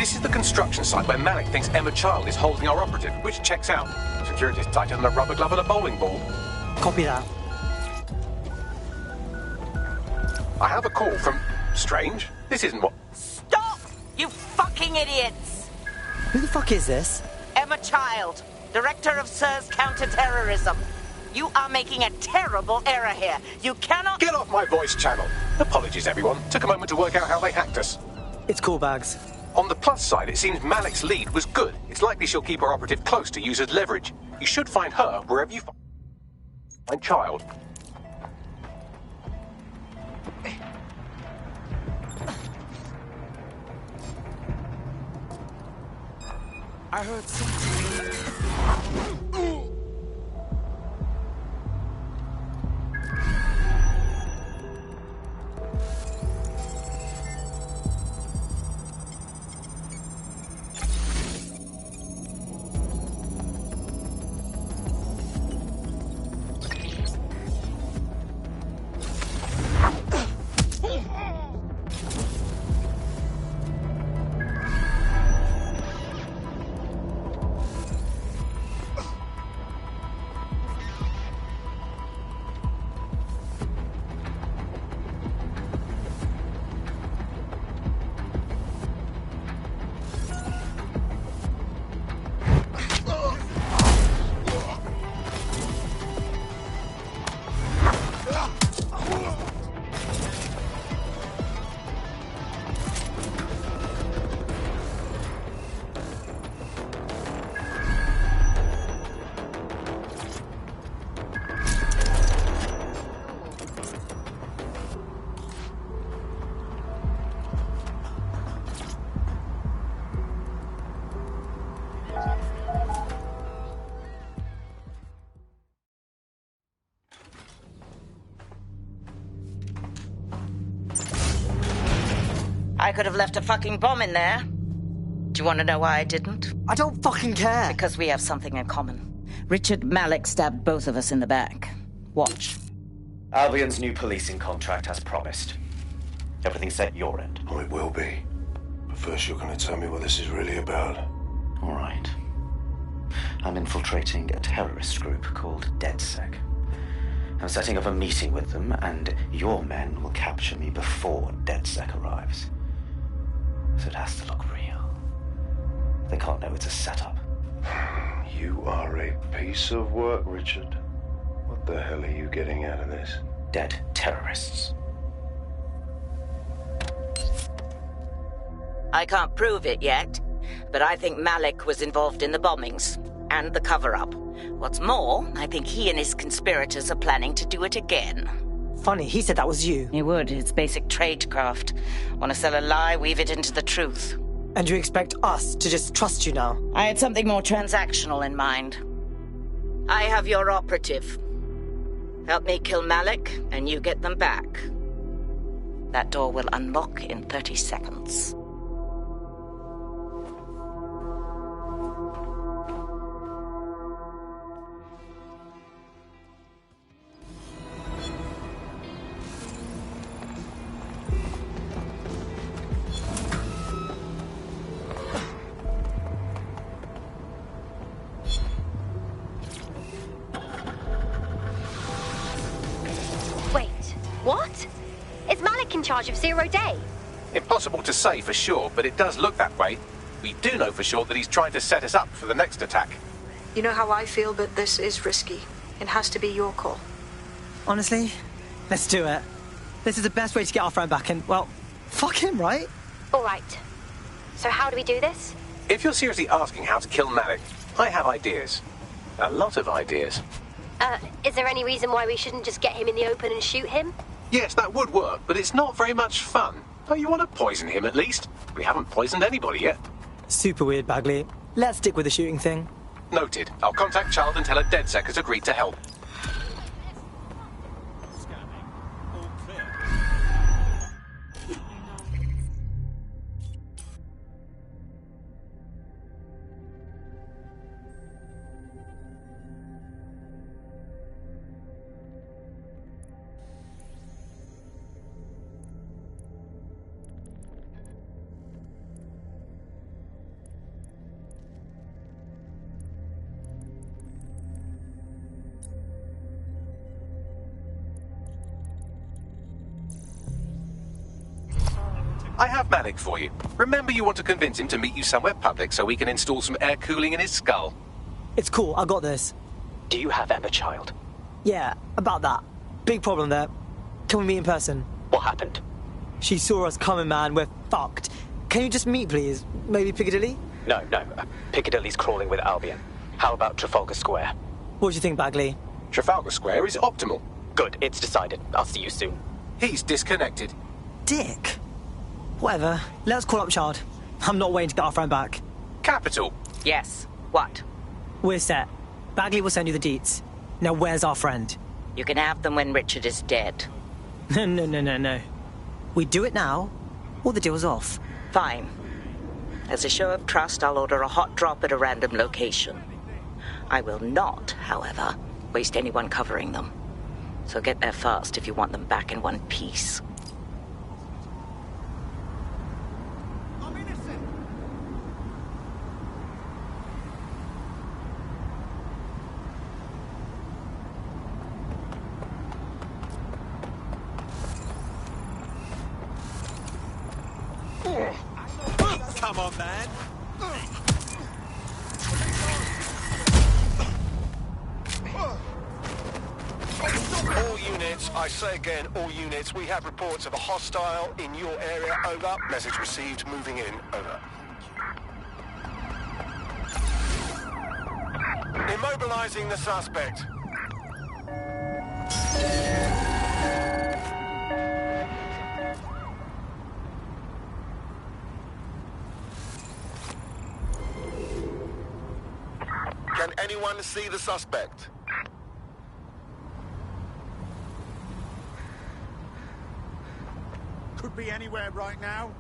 Speaker 2: This is the construction site where Malik thinks Emma Child is holding our operative, which checks out. Security's tighter than a rubber glove and a bowling ball.
Speaker 4: Copy that.
Speaker 2: I have a call from... Strange. This isn't what...
Speaker 9: Stop! You fucking idiots!
Speaker 4: Who the fuck is this?
Speaker 9: Emma Child, Director of SIR's Counter-Terrorism. You are making a terrible error here. You cannot...
Speaker 2: Get off my voice channel. Apologies, everyone. Took a moment to work out how they hacked us.
Speaker 4: It's cool, Bags.
Speaker 2: On the plus side, it seems Malik's lead was good. It's likely she'll keep her operative close to use as leverage. You should find her wherever you find Child.
Speaker 4: I heard something.
Speaker 9: I could have left a fucking bomb in there. Do you want to know why I didn't?
Speaker 4: I don't fucking care.
Speaker 9: Because we have something in common. Richard Malik stabbed both of us in the back. Watch.
Speaker 16: Albion's new policing contract as promised. Everything's set your end.
Speaker 10: Oh, it will be. But first you're going to tell me what this is really about.
Speaker 16: All right. I'm infiltrating a terrorist group called DedSec. I'm setting up a meeting with them, and your men will capture me before DedSec arrives. So it has to look real. They can't know it's a setup.
Speaker 10: You are a piece of work, Richard. What the hell are you getting out of this?
Speaker 16: Dead terrorists.
Speaker 9: I can't prove it yet, but I think Malik was involved in the bombings and the cover-up. What's more, I think he and his conspirators are planning to do it again.
Speaker 4: Funny, he said that was you.
Speaker 9: He would. It's basic tradecraft. Want to sell a lie, weave it into the truth.
Speaker 4: And you expect us to just trust you now?
Speaker 9: I had something more transactional in mind. I have your operative. Help me kill Malik, and you get them back. That door will unlock in 30 seconds.
Speaker 22: What? Is Malik in charge of Zero Day?
Speaker 2: Impossible to say for sure, but it does look that way. We do know for sure that he's trying to set us up for the next attack.
Speaker 5: You know how I feel, but this is risky. It has to be your call.
Speaker 4: Honestly, let's do it. This is the best way to get our friend back, and, well, fuck him, right?
Speaker 22: All right. So how do we do this?
Speaker 2: If you're seriously asking how to kill Malik, I have ideas. A lot of ideas.
Speaker 22: Is there any reason why we shouldn't just get him in the open and shoot him?
Speaker 2: Yes, that would work, but it's not very much fun. Oh, you want to poison him at least? We haven't poisoned anybody yet.
Speaker 4: Super weird, Bagley. Let's stick with the shooting thing.
Speaker 2: Noted. I'll contact Child and tell her DedSec has agreed to help. I have Malik for you. Remember, you want to convince him to meet you somewhere public so we can install some air cooling in his skull.
Speaker 4: It's cool, I got this.
Speaker 11: Do you have Emma, child?
Speaker 4: Yeah, about that. Big problem there. Can we meet in person?
Speaker 11: What happened?
Speaker 4: She saw us coming, man. We're fucked. Can you just meet, please? Maybe Piccadilly?
Speaker 11: No. Piccadilly's crawling with Albion. How about Trafalgar Square?
Speaker 4: What do you think, Bagley?
Speaker 2: Trafalgar Square is optimal.
Speaker 11: Good, it's decided. I'll see you soon.
Speaker 2: He's disconnected.
Speaker 4: Dick. Whatever. Let's call up Chard. I'm not waiting to get our friend back.
Speaker 2: Capital.
Speaker 9: Yes. What?
Speaker 4: We're set. Bagley will send you the deets. Now where's our friend?
Speaker 9: You can have them when Richard is dead.
Speaker 4: No. We do it now, or the deal's off.
Speaker 9: Fine. As a show of trust, I'll order a hot drop at a random location. I will not, however, waste anyone covering them. So get there fast if you want them back in one piece.
Speaker 13: Come on, man.
Speaker 10: All units, I say again, all units, we have reports of a hostile in your area, over. Message received, moving in, over. Immobilizing the suspect. Can anyone see the suspect?
Speaker 13: Could be anywhere right now.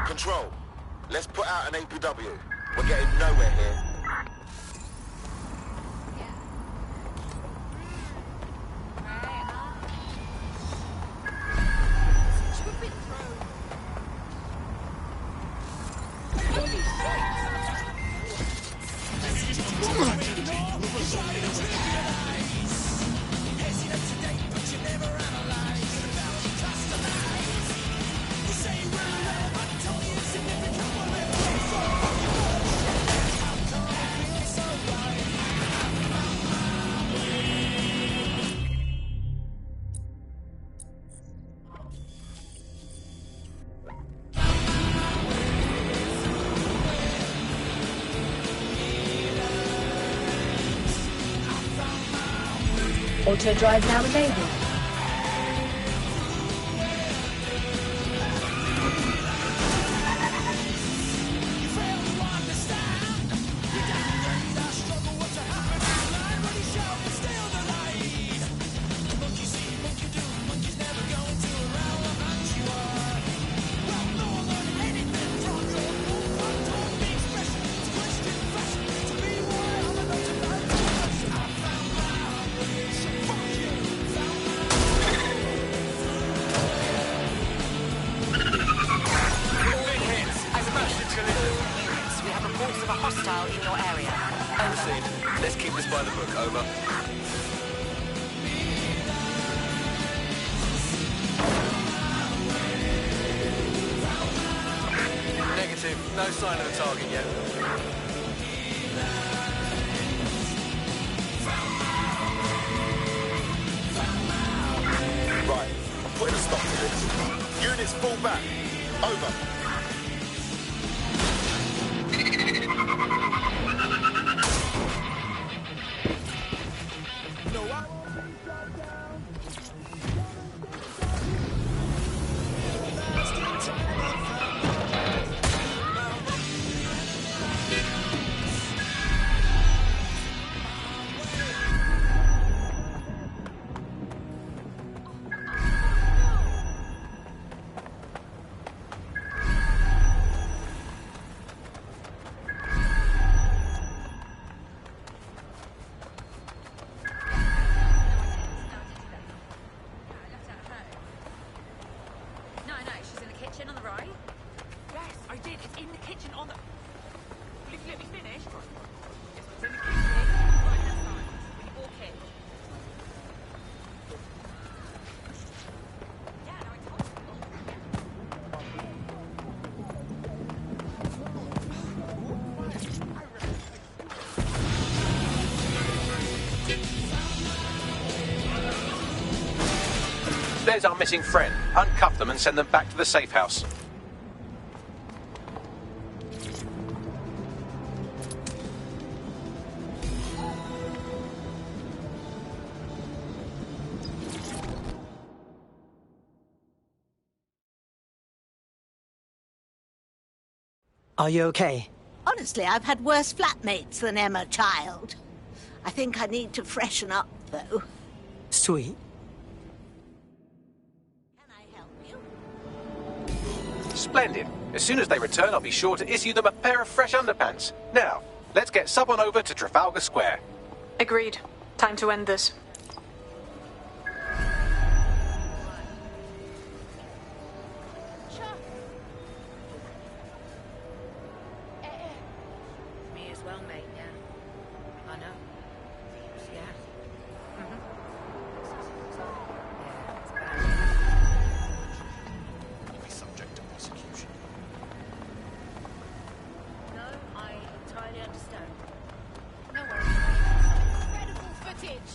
Speaker 10: Control. Let's put out an APW. We're getting nowhere here.
Speaker 8: Auto drive now enabled.
Speaker 10: Let's keep this by the book, over. Negative. No sign of the target yet. Right. I'm putting a stop to this. Units fall back. Over.
Speaker 2: There's our missing friend. Uncuff them and send them back to the safe house.
Speaker 4: Are you okay?
Speaker 3: Honestly, I've had worse flatmates than Emma, child. I think I need to freshen up, though.
Speaker 4: Sweet.
Speaker 2: Splendid. As soon as they return, I'll be sure to issue them a pair of fresh underpants. Now, let's get sub on over to Trafalgar Square.
Speaker 5: Agreed. Time to end this.
Speaker 9: Me as well, mate, yeah. I know. Yeah.
Speaker 13: Subject to prosecution.
Speaker 22: No, I entirely understand. No worries. Incredible footage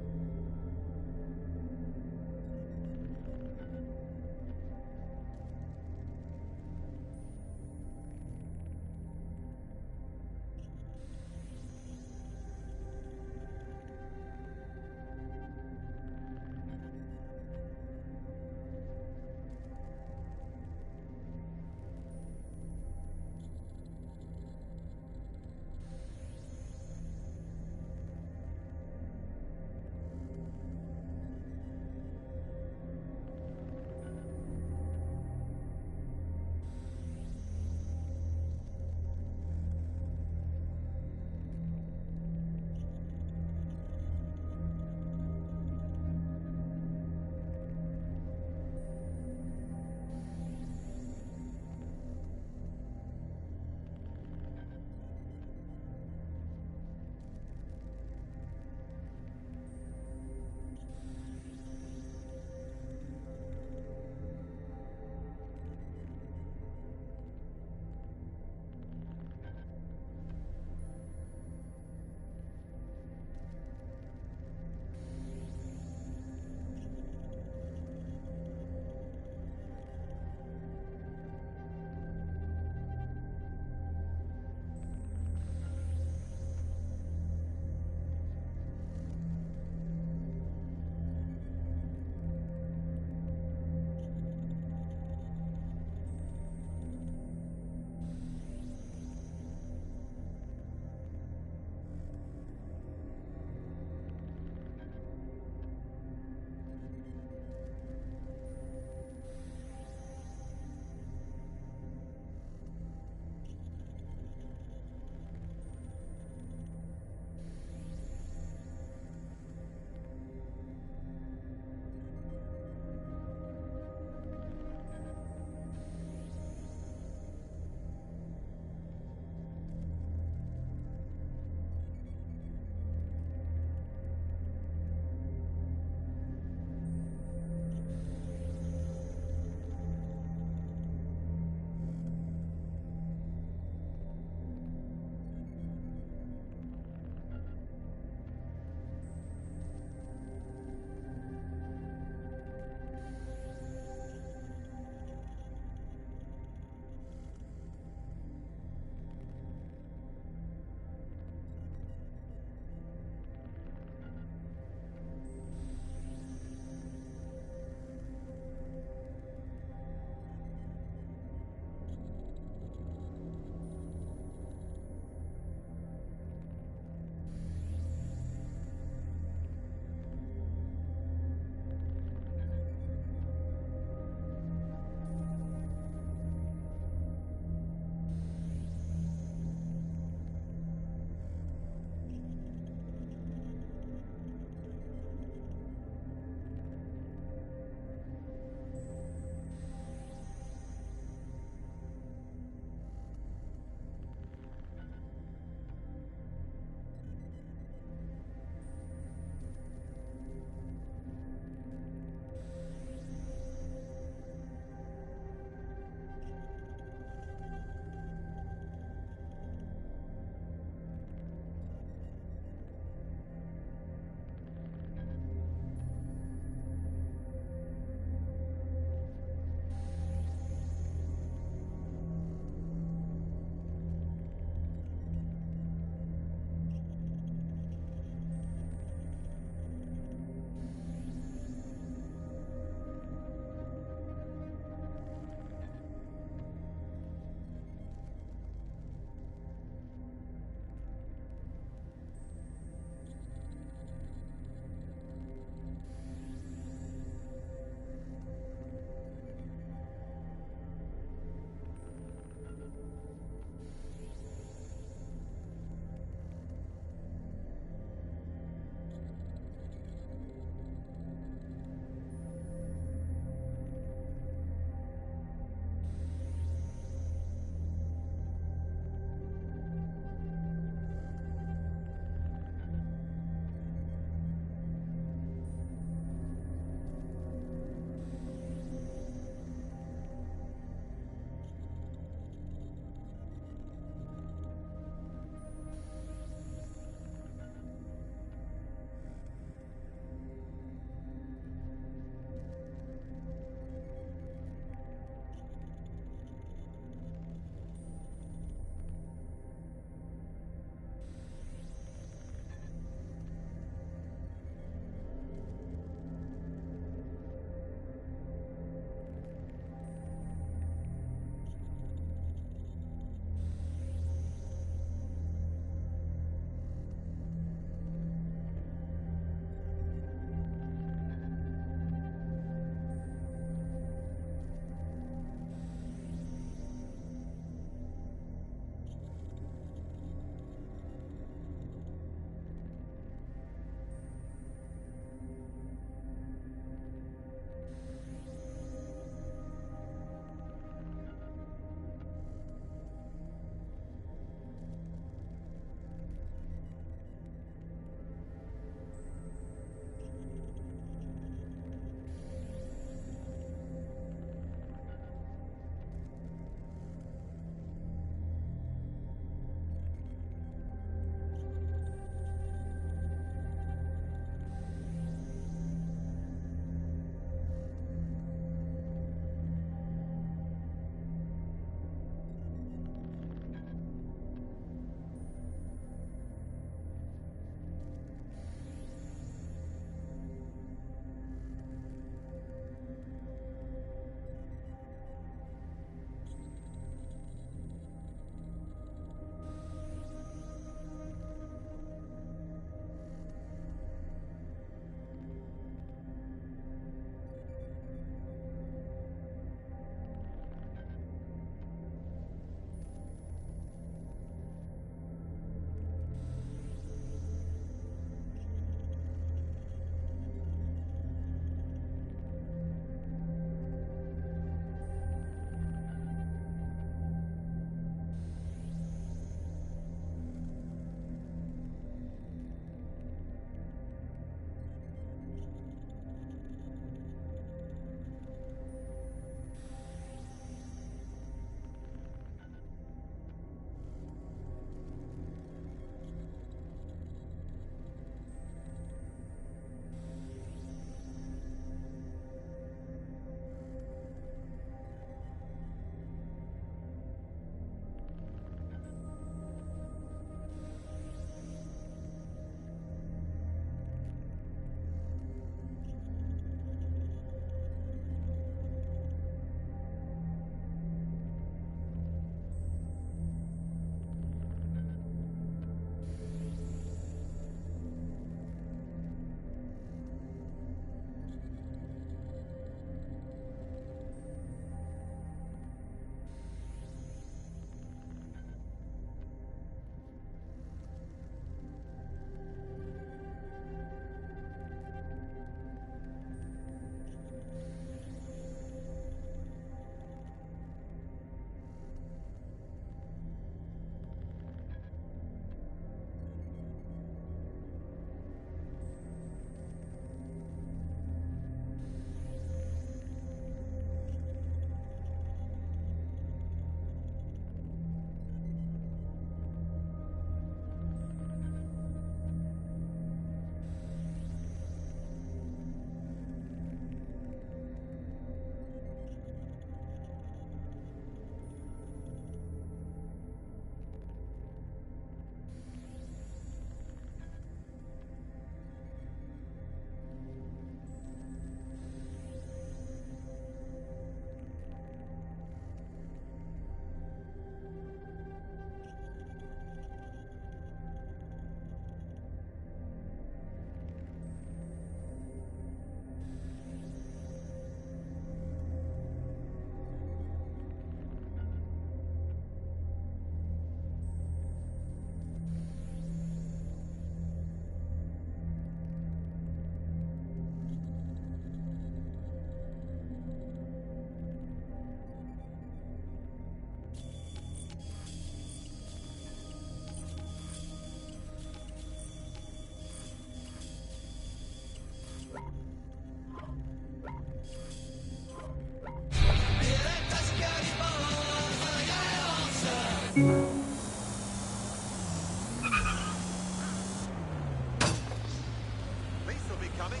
Speaker 13: Police will be coming.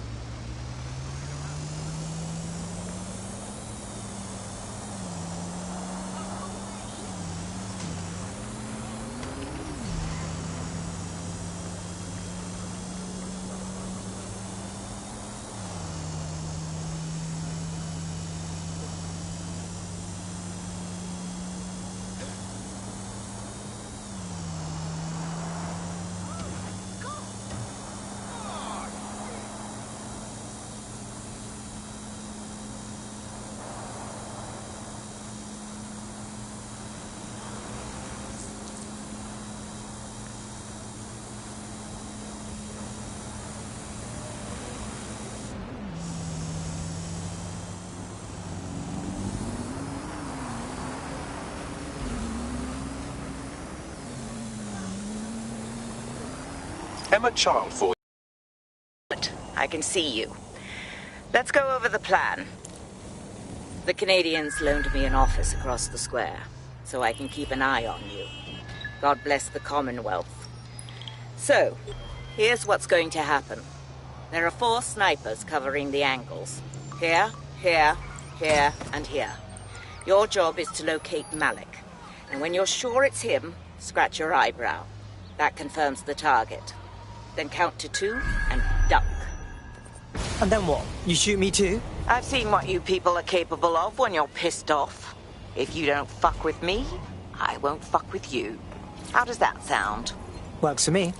Speaker 2: Emma Child for you.
Speaker 9: I can see you. Let's go over the plan. The Canadians loaned me an office across the square, so I can keep an eye on you. God bless the Commonwealth. So, here's what's going to happen. There are 4 snipers covering the angles. Here, here, here, and here. Your job is to locate Malik. And when you're sure it's him, scratch your eyebrow. That confirms the target. Then count to 2 and duck.
Speaker 4: And then what? You shoot me too?
Speaker 9: I've seen what you people are capable of when you're pissed off. If you don't fuck with me, I won't fuck with you. How does that sound?
Speaker 4: Works for me.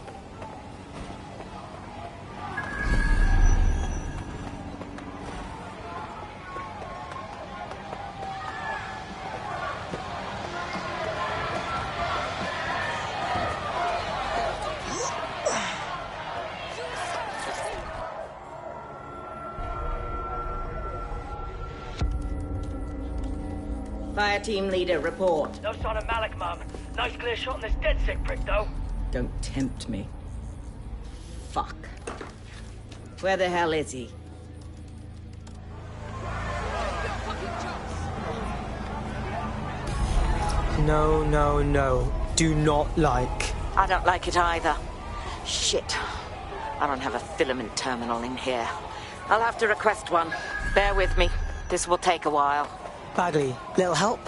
Speaker 9: Fire team leader, report.
Speaker 1: No sign of Malik, Mum. Nice clear shot on this DedSec prick, though.
Speaker 9: Don't tempt me. Fuck. Where the hell is he?
Speaker 4: No, no, no. Do not like.
Speaker 9: I don't like it either. Shit. I don't have a filament terminal in here. I'll have to request one. Bear with me. This will take a while.
Speaker 4: Bagley, little help?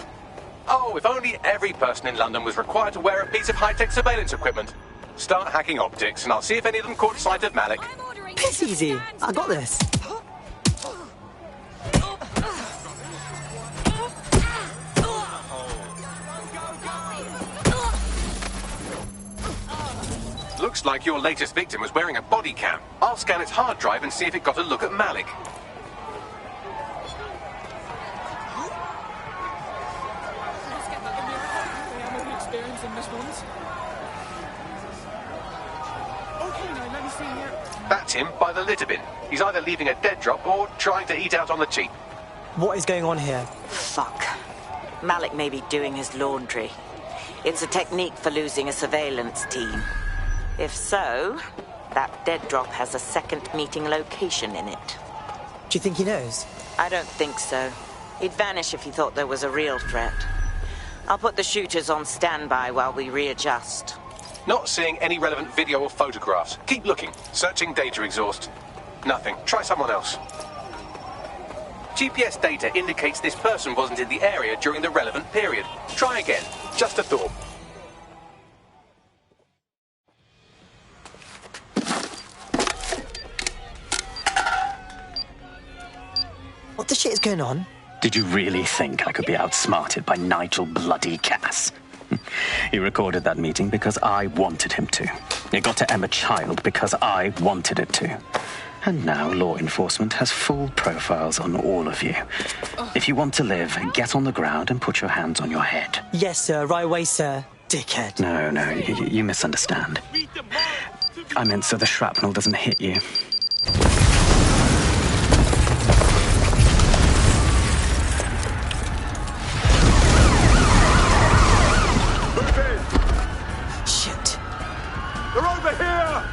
Speaker 2: Oh, if only every person in London was required to wear a piece of high-tech surveillance equipment. Start hacking optics, and I'll see if any of them caught sight of Malik.
Speaker 4: Piss easy. I got this.
Speaker 2: Looks like your latest victim was wearing a body cam. I'll scan its hard drive and see if it got a look at Malik. That's him by the litter bin. He's either leaving a dead drop or trying to eat out on the cheap.
Speaker 4: What is going on here?
Speaker 9: Fuck. Malik may be doing his laundry. It's a technique for losing a surveillance team. If so, that dead drop has a second meeting location in it.
Speaker 4: Do you think he knows?
Speaker 9: I don't think so. He'd vanish if he thought there was a real threat. I'll put the shooters on standby while we readjust.
Speaker 2: Not seeing any relevant video or photographs. Keep looking. Searching data exhaust. Nothing. Try someone else. GPS data indicates this person wasn't in the area during the relevant period. Try again. Just a thought.
Speaker 4: What the shit is going on?
Speaker 14: Did you really think I could be outsmarted by Nigel bloody Cass? He recorded that meeting because I wanted him to. It got to Emma Child because I wanted it to. And now law enforcement has full profiles on all of you. If you want to live, get on the ground and put your hands on your head.
Speaker 4: Yes, sir. Right away, sir. Dickhead.
Speaker 14: No, you misunderstand. I meant so the shrapnel doesn't hit you.
Speaker 4: Shit.
Speaker 13: They're over here!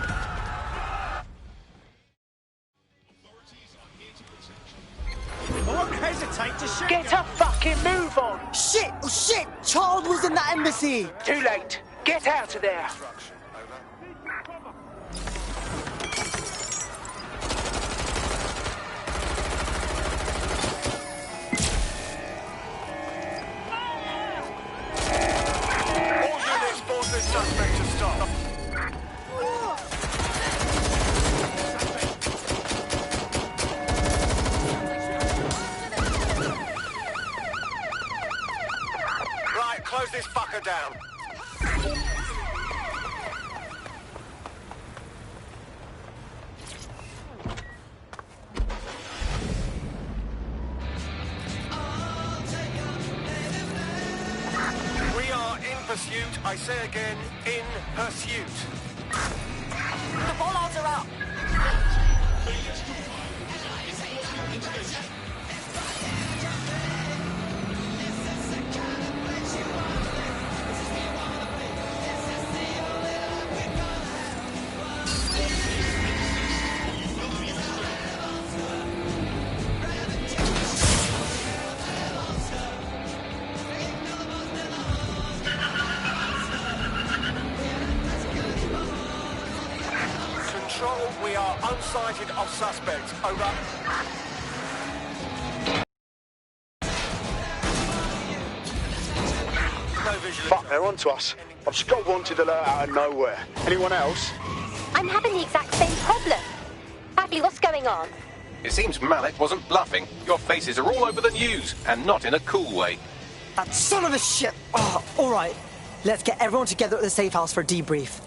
Speaker 13: hesitate to shoot.
Speaker 1: Get a fucking move on!
Speaker 4: Shit! Oh shit! Child was in that embassy!
Speaker 1: Too late. Get out of there.
Speaker 10: All units force this suspect to stop. Right, close this fucker down. We are in pursuit. I say again, in pursuit.
Speaker 13: The bollards are up.
Speaker 10: Control, we are unsighted of suspects. Over. No visual.
Speaker 17: Fuck, they're onto us. I've just got wanted alert out of nowhere. Anyone else?
Speaker 22: I'm having the exact same problem. Bagley, what's going on?
Speaker 2: It seems Malik wasn't bluffing. Your faces are all over the news, and not in a cool way.
Speaker 4: That son of a shit! Oh, alright. Let's get everyone together at the safe house for a debrief.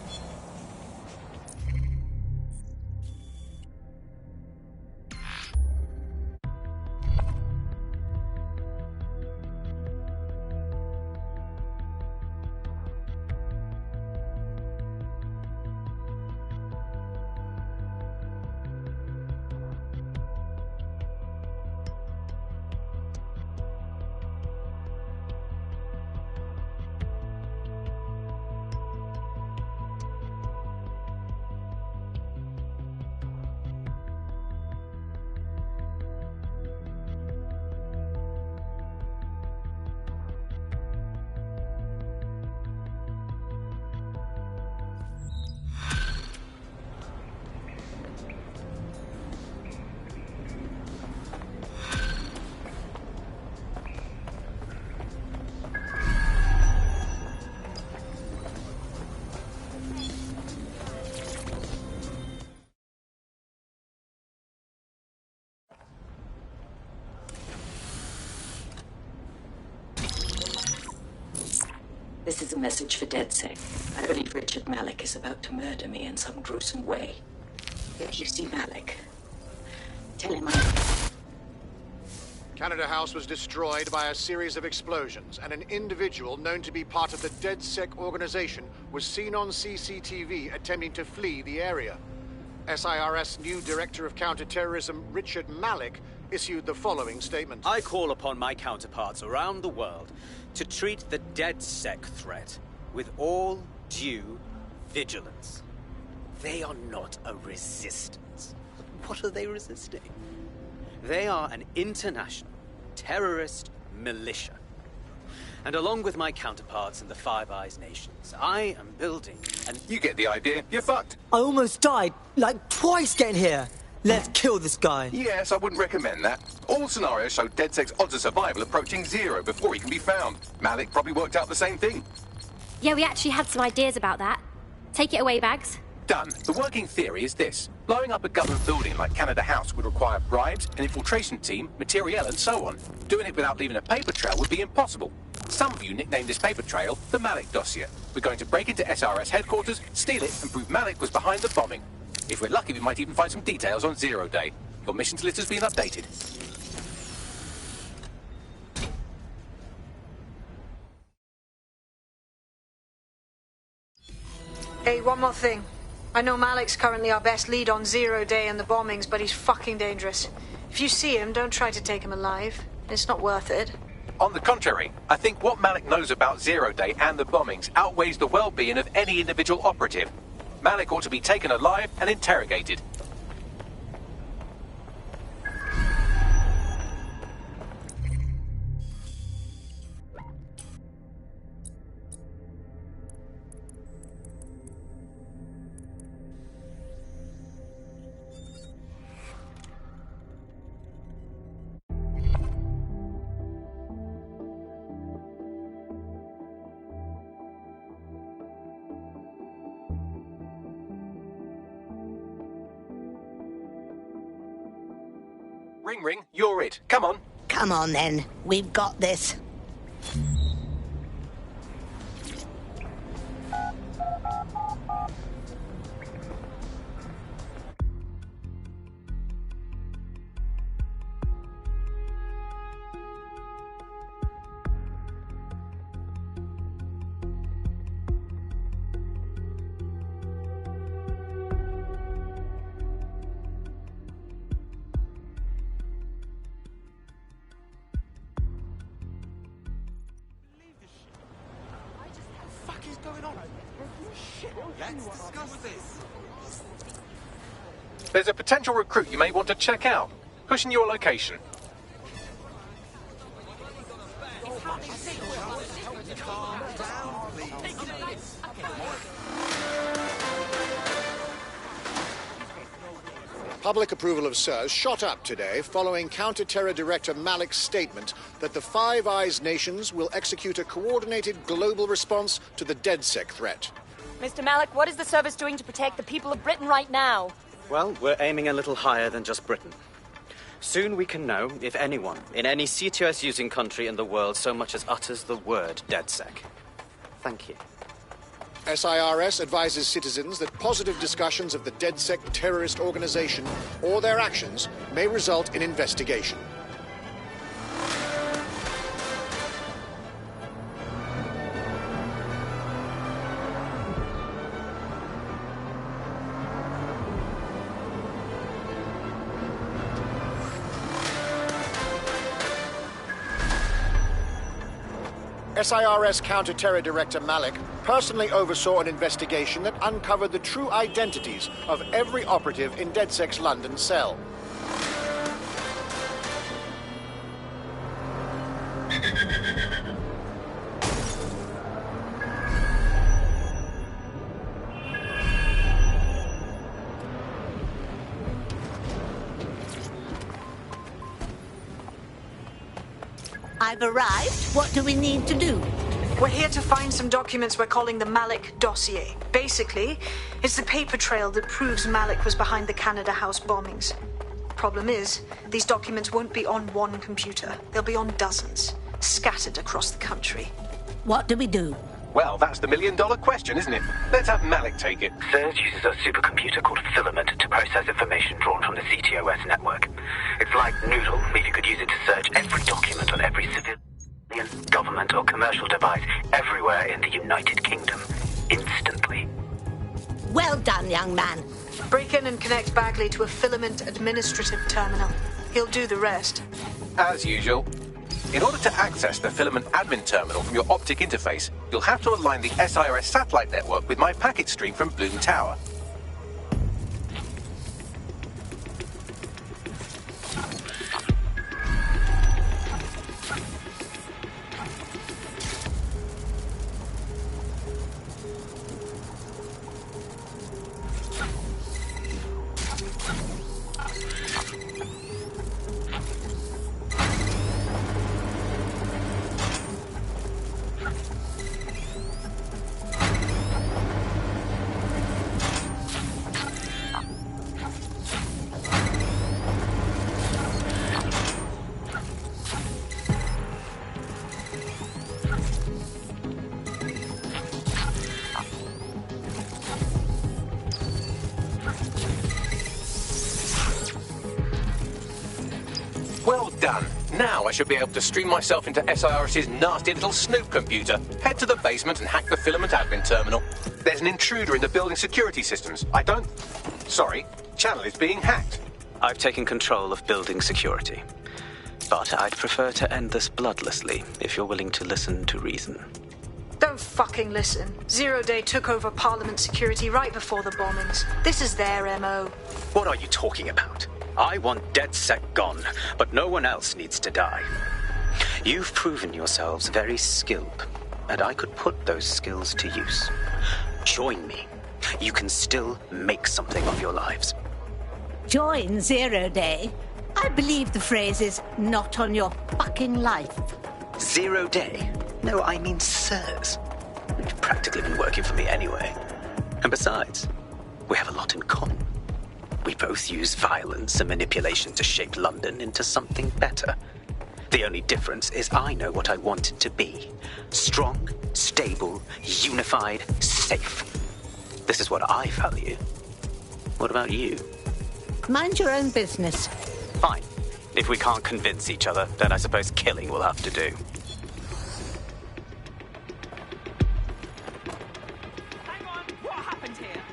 Speaker 9: This is a message for DedSec. I believe Richard Malik is about to murder me in some gruesome way. If you see Malik, tell him
Speaker 21: Canada House was destroyed by a series of explosions, and an individual known to be part of the DedSec organization was seen on CCTV attempting to flee the area. SIRS new Director of Counterterrorism Richard Malik issued the following statement.
Speaker 18: I call upon my counterparts around the world to treat the DedSec threat with all due vigilance. They are not a resistance. What are they resisting? They are an international terrorist militia. And along with my counterparts in the Five Eyes nations, I am building an...
Speaker 2: You get the idea. You're fucked.
Speaker 4: I almost died, like twice getting here. Let's kill this guy.
Speaker 2: Yes, I wouldn't recommend that. All scenarios show DedSec's odds of survival approaching 0 before he can be found. Malik probably worked out the same thing.
Speaker 22: Yeah, we actually had some ideas about that. Take it away, Bags.
Speaker 2: Done. The working theory is this. Blowing up a government building like Canada House would require bribes, an infiltration team, materiel, and so on. Doing it without leaving a paper trail would be impossible. Some of you nicknamed this paper trail the Malik dossier. We're going to break into SRS headquarters, steal it, and prove Malik was behind the bombing. If we're lucky, we might even find some details on 0 Day. Your missions list has been updated.
Speaker 5: Hey, one more thing. I know Malik's currently our best lead on 0 Day and the bombings, but he's fucking dangerous. If you see him, don't try to take him alive. It's not worth it.
Speaker 2: On the contrary, I think what Malik knows about 0 Day and the bombings outweighs the well-being of any individual operative. Malik ought to be taken alive and interrogated. Ring, you're it. Come on.
Speaker 3: Come on, then. We've got this.
Speaker 12: Let's discuss this.
Speaker 2: There's a potential recruit you may want to check out. Pushing your location.
Speaker 21: Public approval of SIRS shot up today following Counter-Terror Director Malik's statement that the Five Eyes nations will execute a coordinated global response to the DedSec threat.
Speaker 19: Mr. Malik, what is the service doing to protect the people of Britain right now?
Speaker 16: Well, we're aiming a little higher than just Britain. Soon we can know if anyone in any CTOS-using country in the world so much as utters the word DedSec. Thank you.
Speaker 21: SIRS advises citizens that positive discussions of the DedSec terrorist organization or their actions may result in investigation. SIRS Counter-Terror Director Malik personally oversaw an investigation that uncovered the true identities of every operative in DedSec's London cell.
Speaker 3: I've arrived. What do we need to do?
Speaker 5: We're here to find some documents we're calling the Malik dossier. Basically, it's the paper trail that proves Malik was behind the Canada House bombings. Problem is, these documents won't be on one computer. They'll be on dozens, scattered across the country.
Speaker 3: What do we do?
Speaker 2: Well, that's the million-dollar question, isn't it? Let's have Malik take it.
Speaker 20: SIRS uses a supercomputer called Filament to process information drawn from the CTOS network. It's like Noodle, if you could use it to search every document on every civilian, government or commercial device everywhere in the United Kingdom, instantly.
Speaker 3: Well done, young man.
Speaker 5: Break in and connect Bagley to a Filament administrative terminal. He'll do the rest.
Speaker 2: As usual. In order to access the Filament admin terminal from your optic interface, you'll have to align the SIRS satellite network with my packet stream from Bloom Tower. Well done. Now I should be able to stream myself into SIRS's nasty little snoop computer, head to the basement and hack the Filament admin terminal. There's an intruder in the building security systems. Sorry, channel is being hacked.
Speaker 16: I've taken control of building security. But I'd prefer to end this bloodlessly, if you're willing to listen to reason.
Speaker 5: Don't fucking listen. Zero Day took over Parliament security right before the bombings. This is their MO.
Speaker 16: What are you talking about? I want DedSec gone, but no one else needs to die. You've proven yourselves very skilled, and I could put those skills to use. Join me. You can still make something of your lives.
Speaker 3: Join Zero Day? I believe the phrase is not on your fucking life.
Speaker 16: 0 Day? No, I mean SIRS. You've practically been working for me anyway. And besides, we have a lot in common. We both use violence and manipulation to shape London into something better. The only difference is I know what I want it to be. Strong, stable, unified, safe. This is what I value. What about you?
Speaker 3: Mind your own business.
Speaker 16: Fine. If we can't convince each other, then I suppose killing will have to do.
Speaker 7: What happened here?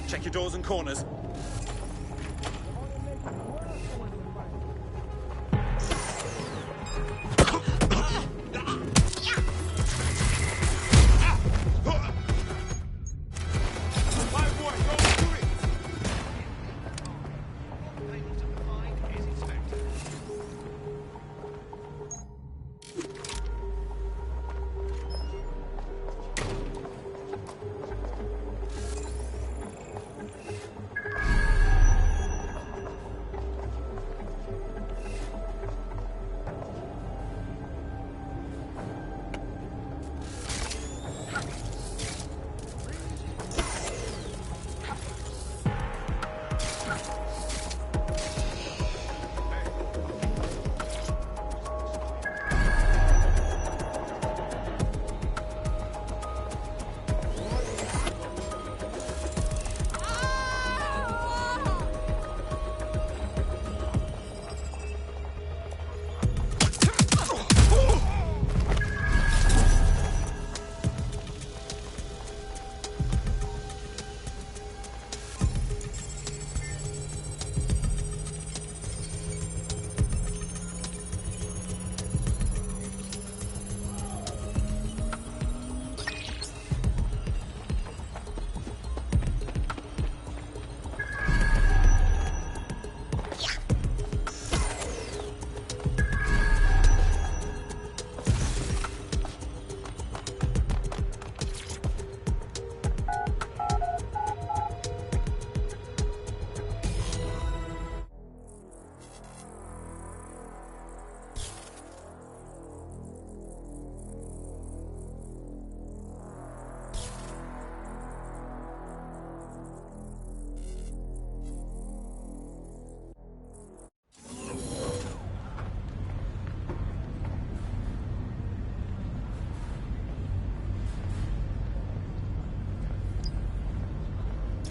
Speaker 12: Check your doors and corners.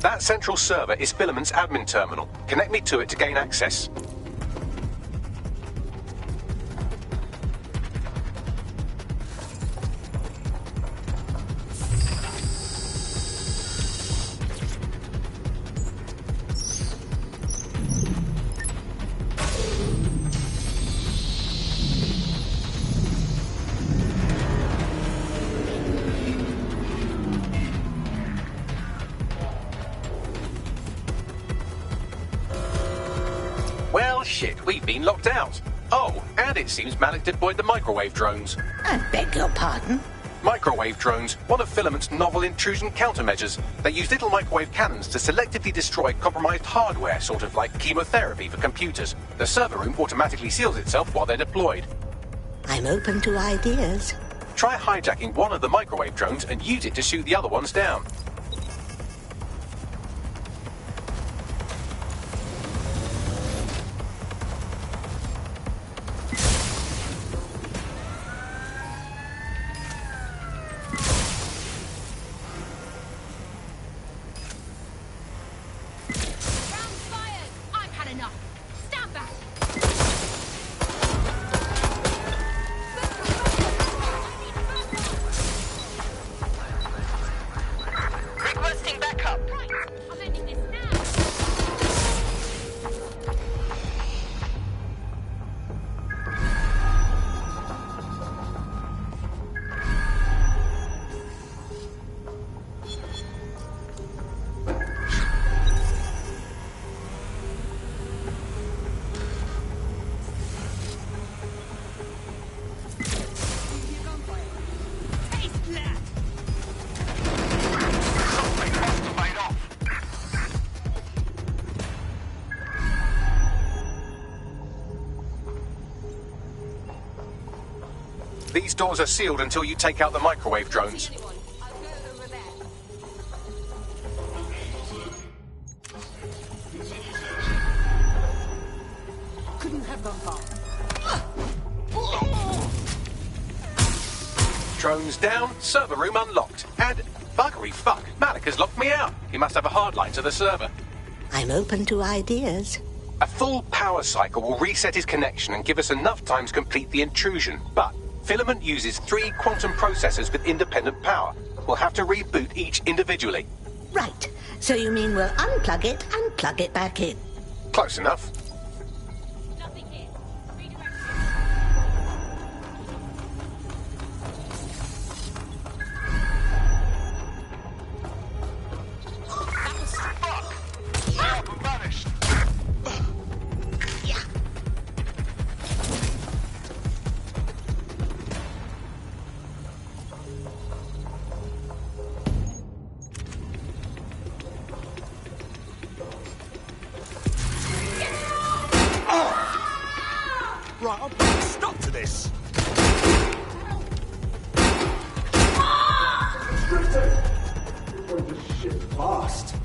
Speaker 2: That central server is Filament's admin terminal. Connect me to it to gain access. Well, shit, we've been locked out. Oh, and it seems Malik deployed the microwave drones.
Speaker 3: I beg your pardon?
Speaker 2: Microwave drones, one of Filament's novel intrusion countermeasures. They use little microwave cannons to selectively destroy compromised hardware, sort of like chemotherapy for computers. The server room automatically seals itself while they're deployed.
Speaker 3: I'm open to ideas.
Speaker 2: Try hijacking one of the microwave drones and use it to shoot the other ones down. These doors are sealed until you take out the microwave drones.
Speaker 13: Couldn't have gone far.
Speaker 2: Drones down, server room unlocked. And, buggery fuck, Malik has locked me out. He must have a hard line to the server.
Speaker 3: I'm open to ideas.
Speaker 2: A full power cycle will reset his connection and give us enough time to complete the intrusion. But Filament uses 3 quantum processors with independent power. We'll have to reboot each individually.
Speaker 3: Right. So you mean we'll unplug it and plug it back in?
Speaker 2: Close enough.
Speaker 13: Right, I'll put a stop to this. Shit fast.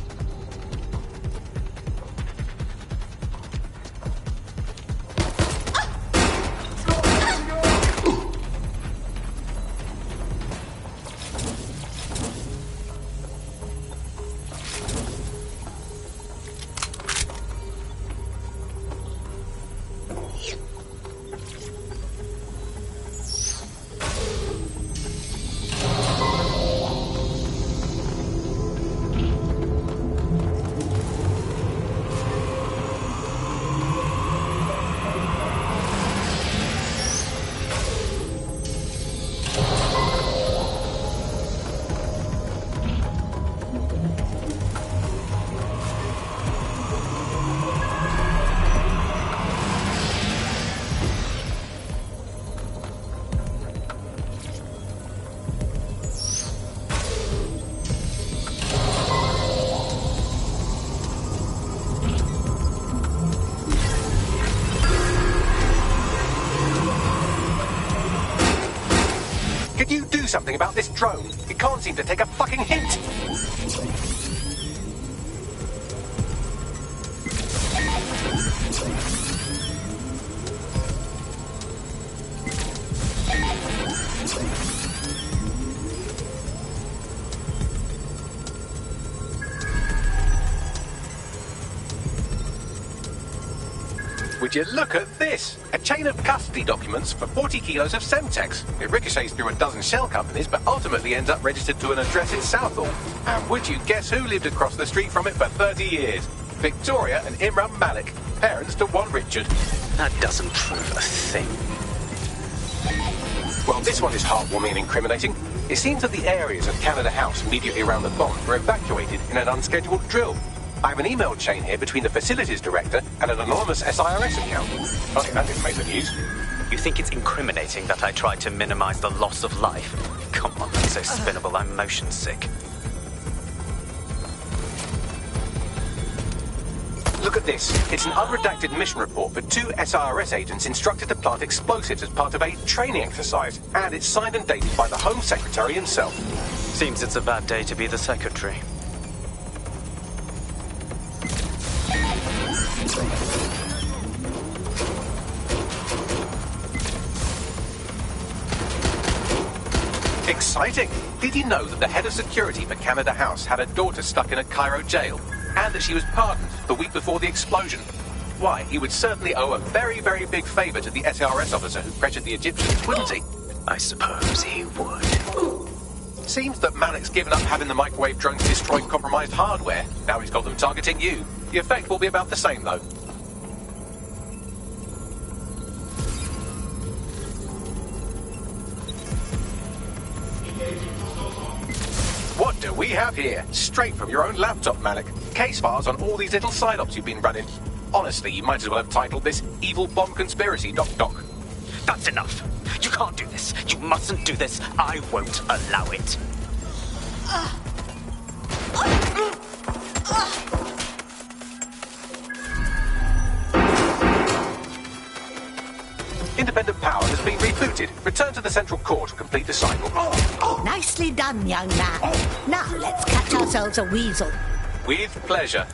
Speaker 2: Can you do something about this drone? It can't seem to take a fucking hint. Would you look at this? A chain of custody documents for 40 kilos of Semtex. It ricochets through a dozen shell companies, but ultimately ends up registered to an address in Southall. And would you guess who lived across the street from it for 30 years? Victoria and Imran Malik, parents to one Richard.
Speaker 14: That doesn't prove a thing.
Speaker 2: Well, this one is heartwarming and incriminating. It seems that the areas of Canada House immediately around the bomb were evacuated in an unscheduled drill. I have an email chain here between the facilities director and an anonymous SIRS account. I think that didn't make the news.
Speaker 14: You think it's incriminating that I tried to minimize the loss of life? Come on, that's so spinnable, I'm motion sick.
Speaker 2: Look at this. It's an unredacted mission report for 2 SIRS agents instructed to plant explosives as part of a training exercise. And it's signed and dated by the Home Secretary himself.
Speaker 14: Seems it's a bad day to be the secretary.
Speaker 2: Exciting! Did you know that the head of security for Canada House had a daughter stuck in a Cairo jail? And that she was pardoned the week before the explosion? Why, he would certainly owe a very, very big favour to the SRS officer who pressured the Egyptians, wouldn't he?
Speaker 14: I suppose he would.
Speaker 2: Seems that Malik's given up having the microwave drones destroy compromised hardware. Now he's got them targeting you. The effect will be about the same, though. What do we have here? Straight from your own laptop, Malik. Case files on all these little side ops you've been running. Honestly, you might as well have titled this Evil Bomb Conspiracy, Doc.
Speaker 14: That's enough. You can't do this. You mustn't do this. I won't allow it.
Speaker 2: Independent power has been You've booted. Return to the central core to complete the cycle.
Speaker 3: Nicely done, young man. Now let's catch ourselves a weasel.
Speaker 2: With pleasure.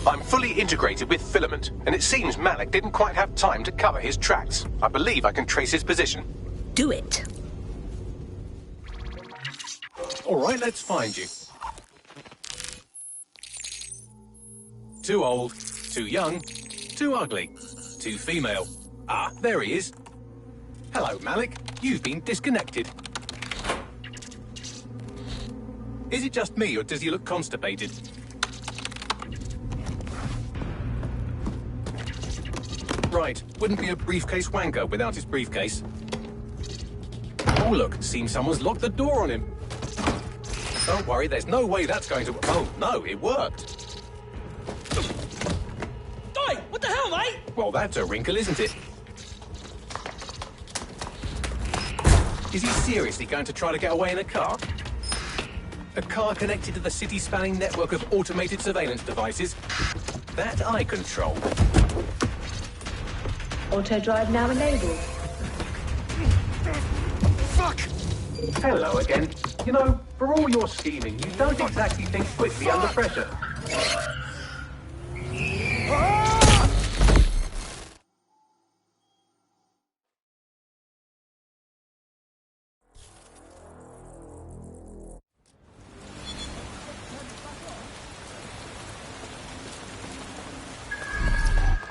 Speaker 2: I'm fully integrated with Filament, and it seems Malik didn't quite have time to cover his tracks. I believe I can trace his position.
Speaker 3: Do it.
Speaker 2: All right, let's find you. Too old, too young, too ugly, too female. Ah, there he is. Hello, Malik. You've been disconnected. Is it just me, or does he look constipated? Right, wouldn't be a briefcase wanker without his briefcase. Oh look, seems someone's locked the door on him. Don't worry, there's no way that's going to... Oh, no, it worked.
Speaker 1: Oi, what the hell, mate?
Speaker 2: Well, that's a wrinkle, isn't it? Is he seriously going to try to get away in a car? A car connected to the city-spanning network of automated surveillance devices? That I control.
Speaker 8: Auto drive now enabled.
Speaker 2: Fuck! Hello again. You know, for all your scheming, you don't exactly think quickly under pressure.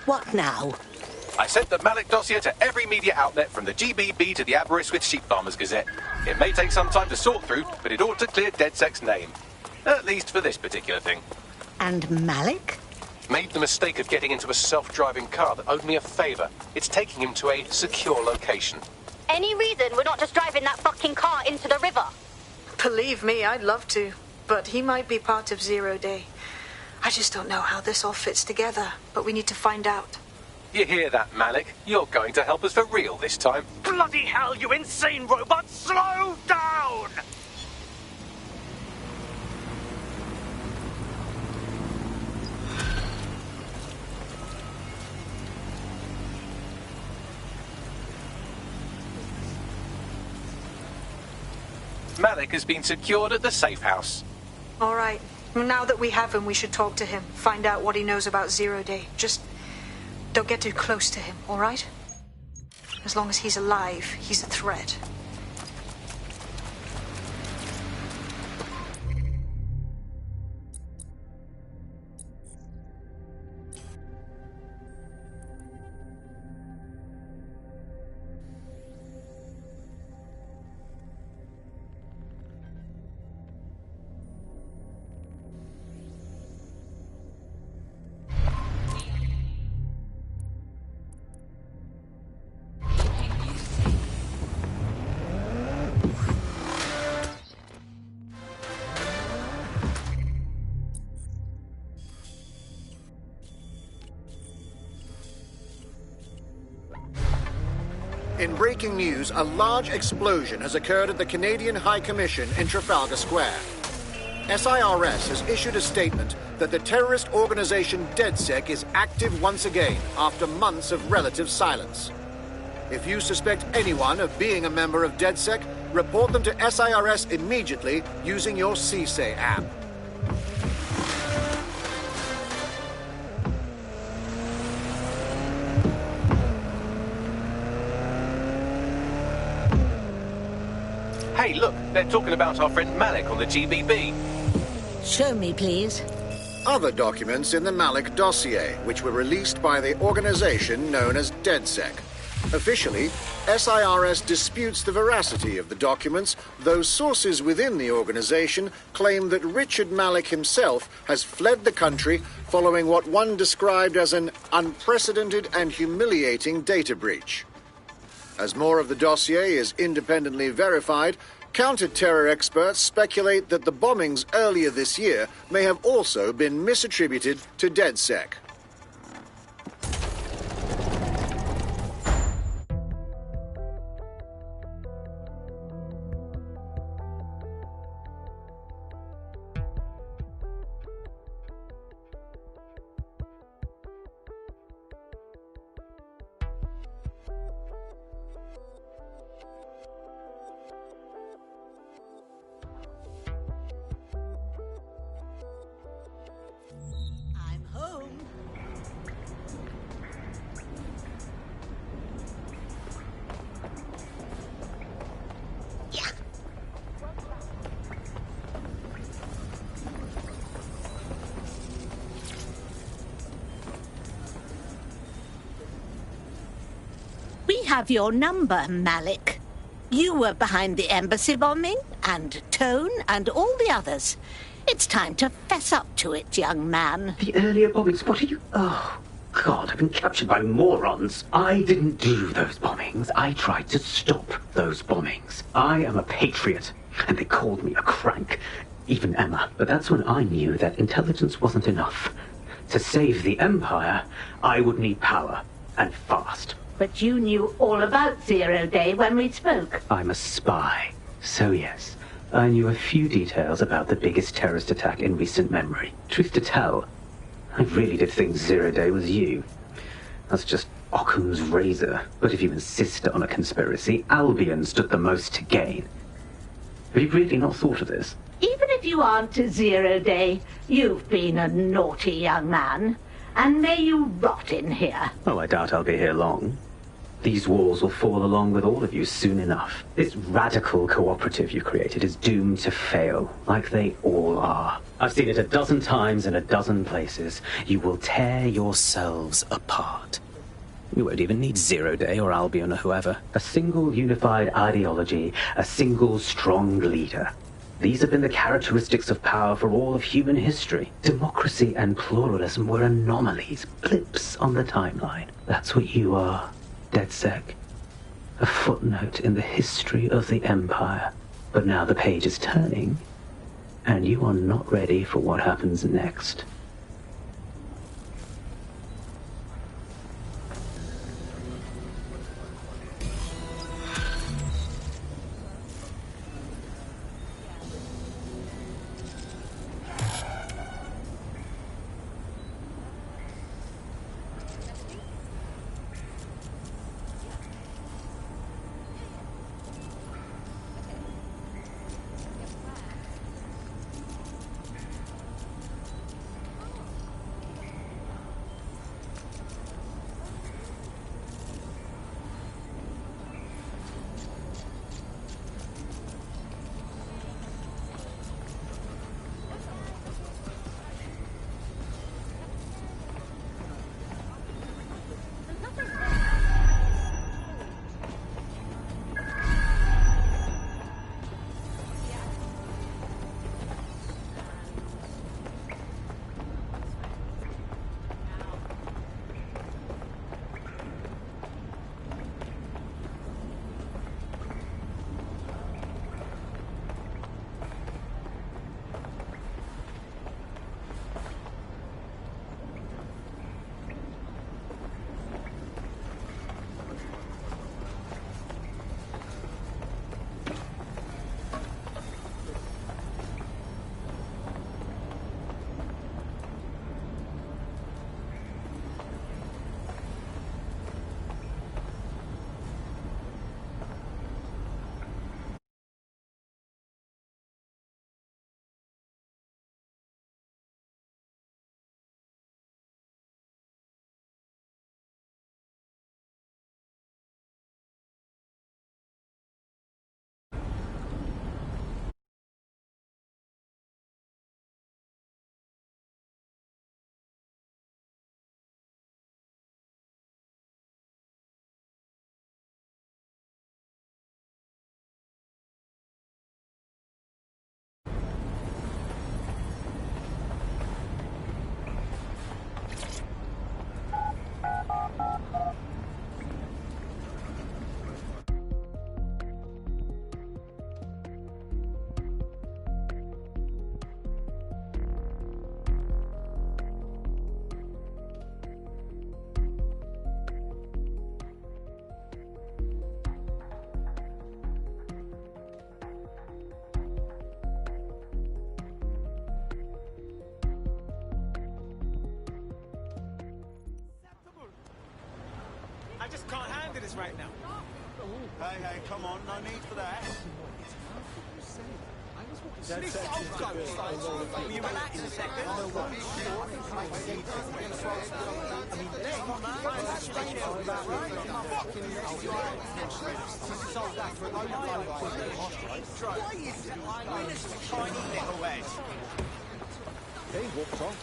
Speaker 3: What now?
Speaker 2: I sent the Malik dossier to every media outlet from the GBB to the Aberystwyth Sheep Farmers Gazette. It may take some time to sort through, but it ought to clear DedSec's name. At least for this particular thing.
Speaker 3: And Malik?
Speaker 2: Made the mistake of getting into a self-driving car that owed me a favour. It's taking him to a secure location.
Speaker 22: Any reason we're not just driving that fucking car into the river?
Speaker 5: Believe me, I'd love to. But he might be part of Zero Day. I just don't know how this all fits together, but we need to find out.
Speaker 2: You hear that, Malik? You're going to help us for real this time.
Speaker 1: Bloody hell, you insane robot! Slow down!
Speaker 2: Malik has been secured at the safe house.
Speaker 5: All right. Now that we have him, we should talk to him. Find out what he knows about Zero Day. Just don't get too close to him, all right? As long as he's alive, he's a threat.
Speaker 21: In breaking news, a large explosion has occurred at the Canadian High Commission in Trafalgar Square. SIRS has issued a statement that the terrorist organization DedSec is active once again after months of relative silence. If you suspect anyone of being a member of DedSec, report them to SIRS immediately using your CSAY app.
Speaker 2: Hey, look, they're talking about our friend Malik on the GBB.
Speaker 3: Show me, please.
Speaker 21: Other documents in the Malik dossier, which were released by the organization known as DedSec. Officially, SIRS disputes the veracity of the documents, though sources within the organization claim that Richard Malik himself has fled the country following what one described as an unprecedented and humiliating data breach. As more of the dossier is independently verified, counter-terror experts speculate that the bombings earlier this year may have also been misattributed to DedSec.
Speaker 3: We have your number, Malik. You were behind the embassy bombing, and Tone, and all the others. It's time to fess up to it, young man.
Speaker 14: The earlier bombings, what are you... Oh, God, I've been captured by morons. I didn't do those bombings. I tried to stop those bombings. I am a patriot, and they called me a crank. Even Emma. But that's when I knew that intelligence wasn't enough. To save the Empire, I would need power, and fast.
Speaker 3: But you knew all about Zero Day when we spoke.
Speaker 14: I'm a spy. So yes, I knew a few details about the biggest terrorist attack in recent memory. Truth to tell, I really did think Zero Day was you. That's just Occam's razor. But if you insist on a conspiracy, Albion stood the most to gain. Have you really not thought of this?
Speaker 3: Even if you aren't a Zero Day, you've been a naughty young man. And may you rot in here.
Speaker 14: Oh, I doubt I'll be here long. These walls will fall along with all of you soon enough. This radical cooperative you created is doomed to fail, like they all are. I've seen it a dozen times in a dozen places. You will tear yourselves apart. You won't even need Zero Day or Albion or whoever. A single unified ideology, a single strong leader. These have been the characteristics of power for all of human history. Democracy and pluralism were anomalies, blips on the timeline. That's what you are. DedSec, a footnote in the history of the Empire. But now the page is turning, and you are not ready for what happens next.
Speaker 13: I just can't handle this right now.
Speaker 6: Hey, come on, no need for that.
Speaker 13: Will you relax a second? Tiny little head.
Speaker 6: They walked off.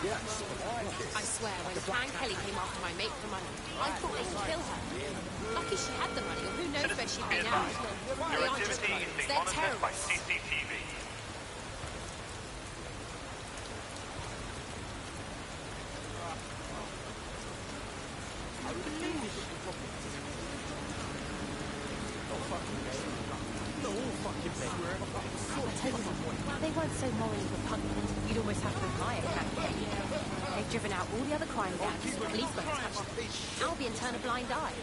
Speaker 15: I swear, when Fran Kelly came after my mate for money, I thought they would kill her. Lucky she had the money, or who knows where she'd be now. They aren't just criminals, they're terrorists.
Speaker 12: CCTV.
Speaker 19: They weren't so morally repugnant. You'd almost have to admire Captain. They've driven out all the other crime gangs. Police won't touch them. Albion turn a blind eye.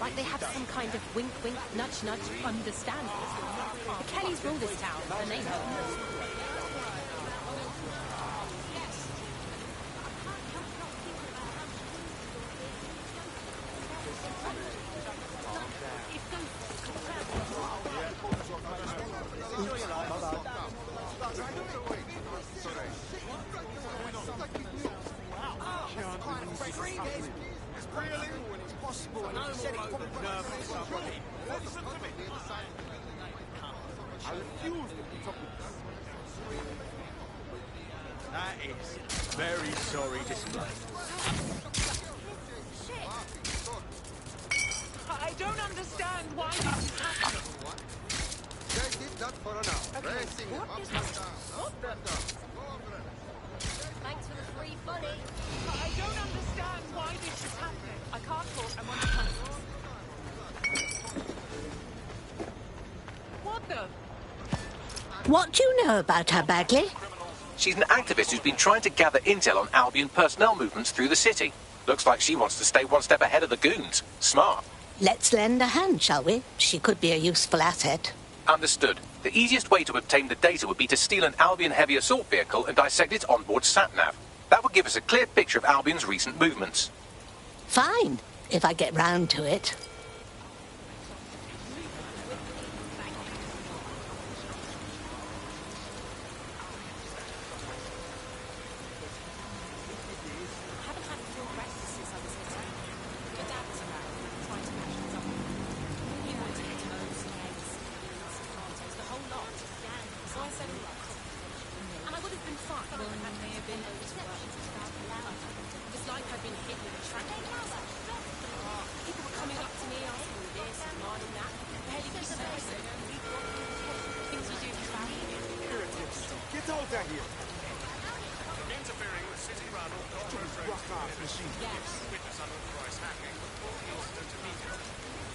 Speaker 19: Like they have some kind of wink, wink, nudge, nudge understanding. The Kellys rule this town, and they know.
Speaker 13: That is very sorry display.
Speaker 23: I don't understand why this is happening.
Speaker 22: Thanks for the free funny.
Speaker 23: I don't understand why this is happening. I can't talk. I'm on the phone. What the?
Speaker 3: What do you know about her, Bagley?
Speaker 2: She's an activist who's been trying to gather intel on Albion personnel movements through the city. Looks like she wants to stay one step ahead of the goons. Smart.
Speaker 3: Let's lend a hand, shall we? She could be a useful asset.
Speaker 2: Understood. The easiest way to obtain the data would be to steal an Albion heavy assault vehicle and dissect its onboard sat-nav. That would give us a clear picture of Albion's recent movements.
Speaker 3: Fine, if I get round to it.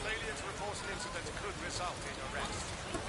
Speaker 10: Failure to report an incident could result in arrest.